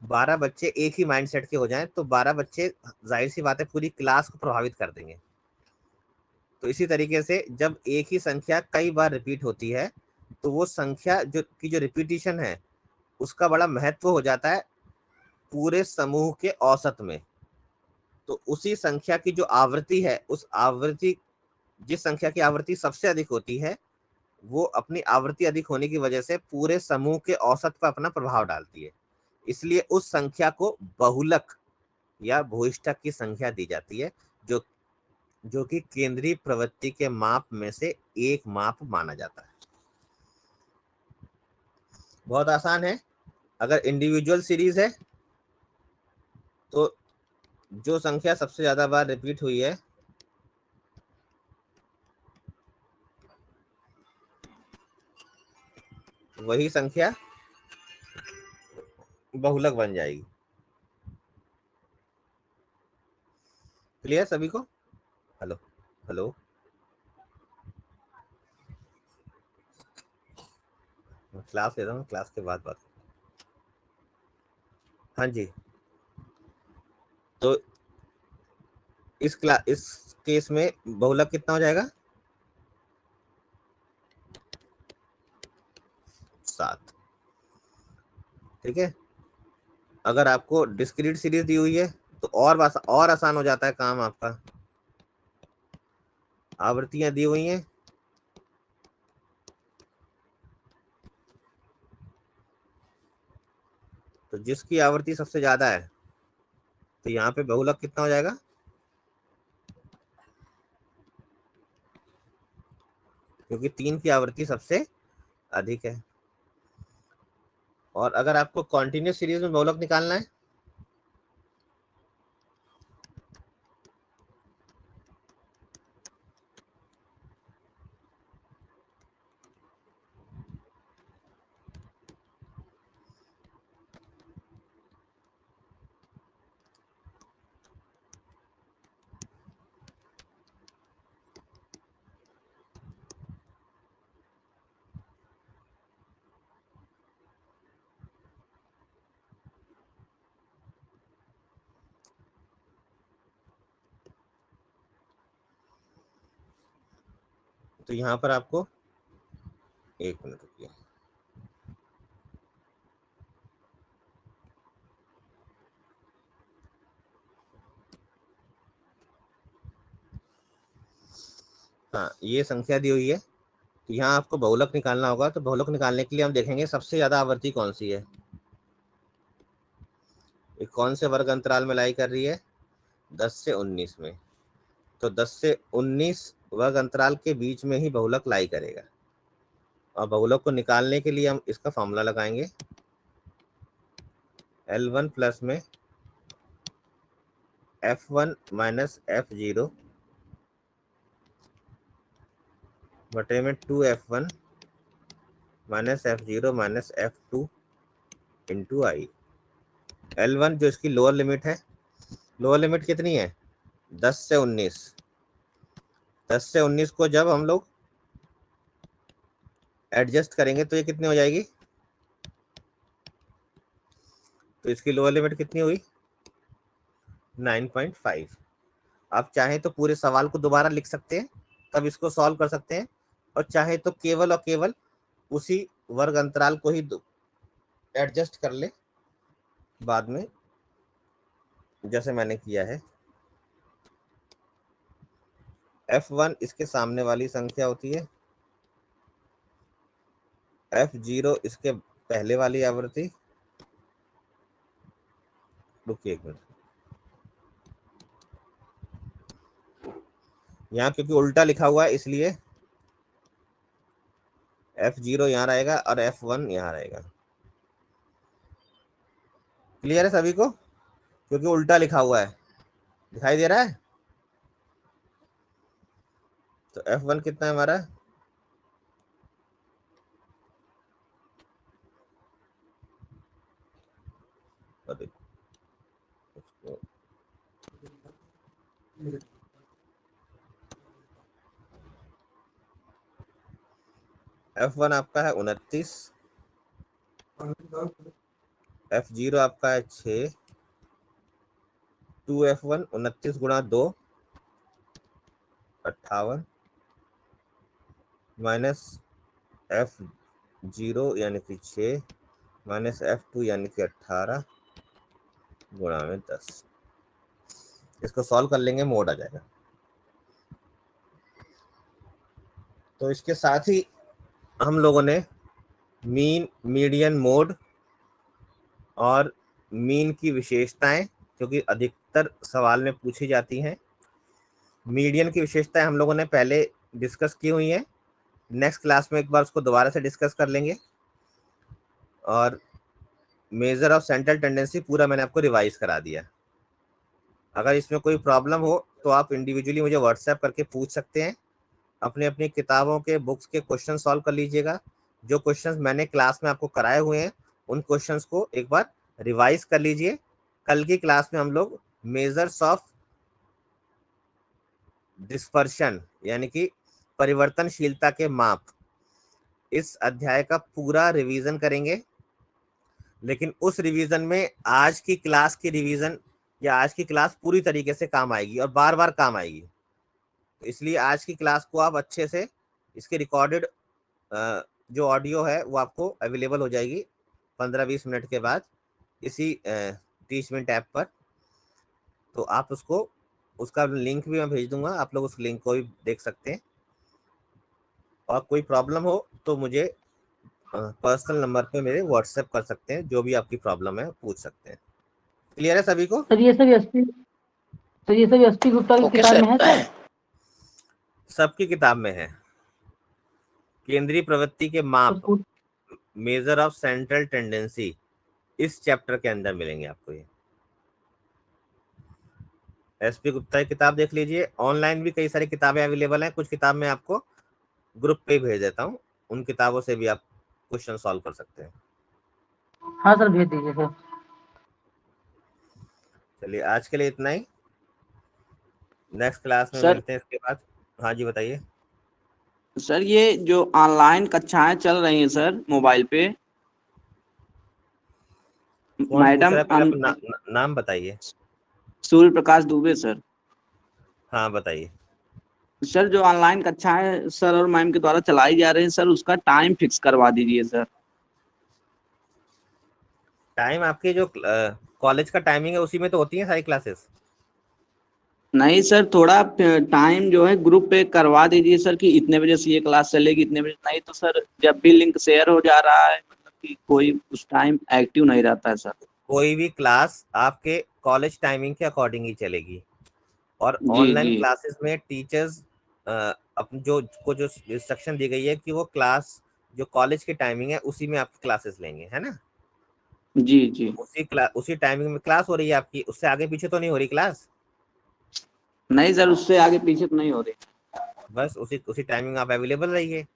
12 बच्चे एक ही माइंडसेट के हो जाएं तो 12 बच्चे जाहिर सी बात है पूरी क्लास को प्रभावित कर देंगे। तो इसी तरीके से जब एक ही संख्या कई बार रिपीट होती है तो वो संख्या जो रिपीटिशन है उसका बड़ा महत्व हो जाता है पूरे समूह के औसत में। तो उसी संख्या की जो आवृत्ति है, उस आवृत्ति, जिस संख्या की आवृत्ति सबसे अधिक होती है, वो अपनी आवृत्ति अधिक होने की वजह से पूरे समूह के औसत पर अपना प्रभाव डालती है। इसलिए उस संख्या को बहुलक या भूइष्ठक की संख्या दी जाती है, जो कि केंद्रीय प्रवृत्ति के माप में से एक माप माना जाता है। बहुत आसान है। अगर इंडिविजुअल सीरीज है तो जो संख्या सबसे ज्यादा बार रिपीट हुई है वही संख्या बहुलक बन जाएगी। क्लियर सभी को? हेलो हेलो, क्लास ले रहा हूँ, क्लास के बाद बात। हाँ जी, तो इस केस में बहुलक कितना हो जाएगा? 7। ठीक है। अगर आपको डिस्क्रीट सीरीज दी हुई है तो और आसान हो जाता है काम आपका। आवृत्तियां दी हुई हैं, तो जिसकी आवृत्ति सबसे ज्यादा है तो यहाँ पे बहुलक कितना हो जाएगा, क्योंकि 3 की आवृत्ति सबसे अधिक है। और अगर आपको कॉन्टिन्यूस सीरीज में बहुलक निकालना है तो यहाँ पर आपको, एक मिनट रुकिए, हाँ ये संख्या दी हुई है। तो यहाँ आपको बहुलक निकालना होगा। तो बहुलक निकालने के लिए हम देखेंगे सबसे ज्यादा आवृत्ति कौन सी है, ये कौन से वर्ग अंतराल में लाई कर रही है, 10 से 19 में। तो 10 से 19 वर्ग अंतराल के बीच में ही बहुलक लाई करेगा। और बहुलक को निकालने के लिए हम इसका फॉर्मूला लगाएंगे, L1 प्लस में F1 माइनस F0 बटे में 2F1 minus F0 minus F2 into आई। L1 जो इसकी लोअर लिमिट है, लोअर लिमिट कितनी है, 10 से 19। 10 से 19 को जब हम लोग एडजस्ट करेंगे तो ये कितनी हो जाएगी, तो इसकी लोअर लिमिट कितनी हुई, 9.5। आप चाहें तो पूरे सवाल को दोबारा लिख सकते हैं, तब इसको सॉल्व कर सकते हैं। और चाहे तो केवल और केवल उसी वर्ग अंतराल को ही एडजस्ट कर ले बाद में, जैसे मैंने किया है। F1 इसके सामने वाली संख्या होती है, F0 इसके पहले वाली आवृत्ति, रुकिए एक मिनट, यहाँ क्योंकि उल्टा लिखा हुआ है इसलिए F0 यहाँ रहेगा और F1 यहाँ रहेगा। क्लियर है सभी को, क्योंकि उल्टा लिखा हुआ है, दिखाई दे रहा है। तो F1 कितना है हमारा, F1 आपका है 29, F0 आपका है 6, 2F1 29 गुणा 2 58 माइनस F0 यानी कि 6 माइनस F2 यानी कि 18 गुणा में 10। इसको सॉल्व कर लेंगे, मोड आ जाएगा। तो इसके साथ ही हम लोगों ने मीन, मीडियन, मोड और मीन की विशेषताएं, जो कि अधिकतर सवाल में पूछी जाती हैं। मीडियन की विशेषताएं हम लोगों ने पहले डिस्कस की हुई हैं, नेक्स्ट क्लास में एक बार उसको दोबारा से डिस्कस कर लेंगे। और मेजर ऑफ सेंट्रल टेंडेंसी पूरा मैंने आपको रिवाइज करा दिया। अगर इसमें कोई प्रॉब्लम हो तो आप इंडिविजुअली मुझे व्हाट्सएप करके पूछ सकते हैं। अपनी अपनी किताबों के, बुक्स के क्वेश्चन सॉल्व कर लीजिएगा। जो क्वेश्चंस मैंने क्लास में आपको कराए हुए हैं उन क्वेश्चंस को एक बार रिवाइज कर लीजिए। कल की क्लास में हम लोग मेजर्स ऑफ डिस्पर्शन यानी कि परिवर्तनशीलता के माप, इस अध्याय का पूरा रिवीजन करेंगे। लेकिन उस रिवीजन में आज की क्लास की रिवीजन या आज की क्लास पूरी तरीके से काम आएगी और बार बार काम आएगी। तो इसलिए आज की क्लास को आप अच्छे से, इसके रिकॉर्डेड जो ऑडियो है वो आपको अवेलेबल हो जाएगी 15-20 मिनट के बाद इसी टीचमेंट ऐप पर। तो आप उसको, उसका लिंक भी मैं भेज दूंगा, आप लोग उस लिंक को भी देख सकते हैं। और कोई प्रॉब्लम हो तो मुझे पर्सनल नंबर पे मेरे व्हाट्सएप कर सकते हैं, जो भी आपकी प्रॉब्लम है पूछ सकते हैं। क्लियर है सभी को? सर ये सभी एसपी गुप्ता की ओके किताब सर। में है सर? सबकी किताब में है। केंद्रीय प्रवृत्ति के माप, मेजर ऑफ सेंट्रल टेंडेंसी, इस चैप्टर के अंदर मिलेंगे आपको ये। एसपी गुप्ता की किताब देख लीजिए। ऑनलाइन भी कई सारी किताबें अवेलेबल हैं, कुछ किताब मैं आपको ग्रुप पे भेज देता हूँ, उन किताबों से भी आप क्वेश्चन सॉल्व कर सकते हैं। हाँ सर भेज दीजिए सर। चलिए आज के लिए इतना ही, नेक्स्ट क्लास में सर मिलते हैं इसके बाद। हाँ जी बताइए। सर ये जो ऑनलाइन कक्षाएं चल रही हैं सर मोबाइल पे, कौन पूछ मैडम रहा है? पहले अपना नाम बताइए। सूर्य प्रकाश दुबे सर। हाँ बताइए। सर जो ऑनलाइन कक्षाएं सर और मैम के द्वारा चलाई जा रही हैं सर, उसका टाइम फिक्स करवा दीजिए सर। टाइम आपके जो कॉलेज का टाइमिंग है उसी में तो होती है सारी क्लासेस। नहीं सर, थोड़ा टाइम जो है ग्रुप पे करवा दीजिए सर कि इतने बजे से ये क्लास चलेगी, इतने बजे। नहीं तो सर जब भी लिंक शेयर हो जा रहा है मतलब कि कोई उस टाइम एक्टिव नहीं रहता है सर। कोई भी क्लास आपके कॉलेज टाइमिंग के अकॉर्डिंग ही चलेगी, और जी ऑनलाइन जी क्लासेस में टीचर्स अपने जो इंस्ट्रक्शन दी गई है कि वो क्लास जो कॉलेज की टाइमिंग है उसी में आपकी क्लासेस लेंगे, है ना? जी जी। उसी टाइमिंग में क्लास हो रही है आपकी, उससे आगे पीछे तो नहीं हो रही क्लास। नहीं सर, उससे आगे पीछे तो नहीं हो रही। बस उसी टाइमिंग में आप अवेलेबल रहिए,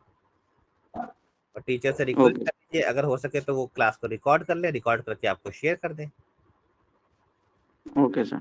और टीचर से रिक्वेस्ट ओके कर लीजिए अगर हो सके तो वो क्लास को रिकॉर्ड कर ले, रिकॉर्ड करके आपको शेयर कर दें। Okay sir.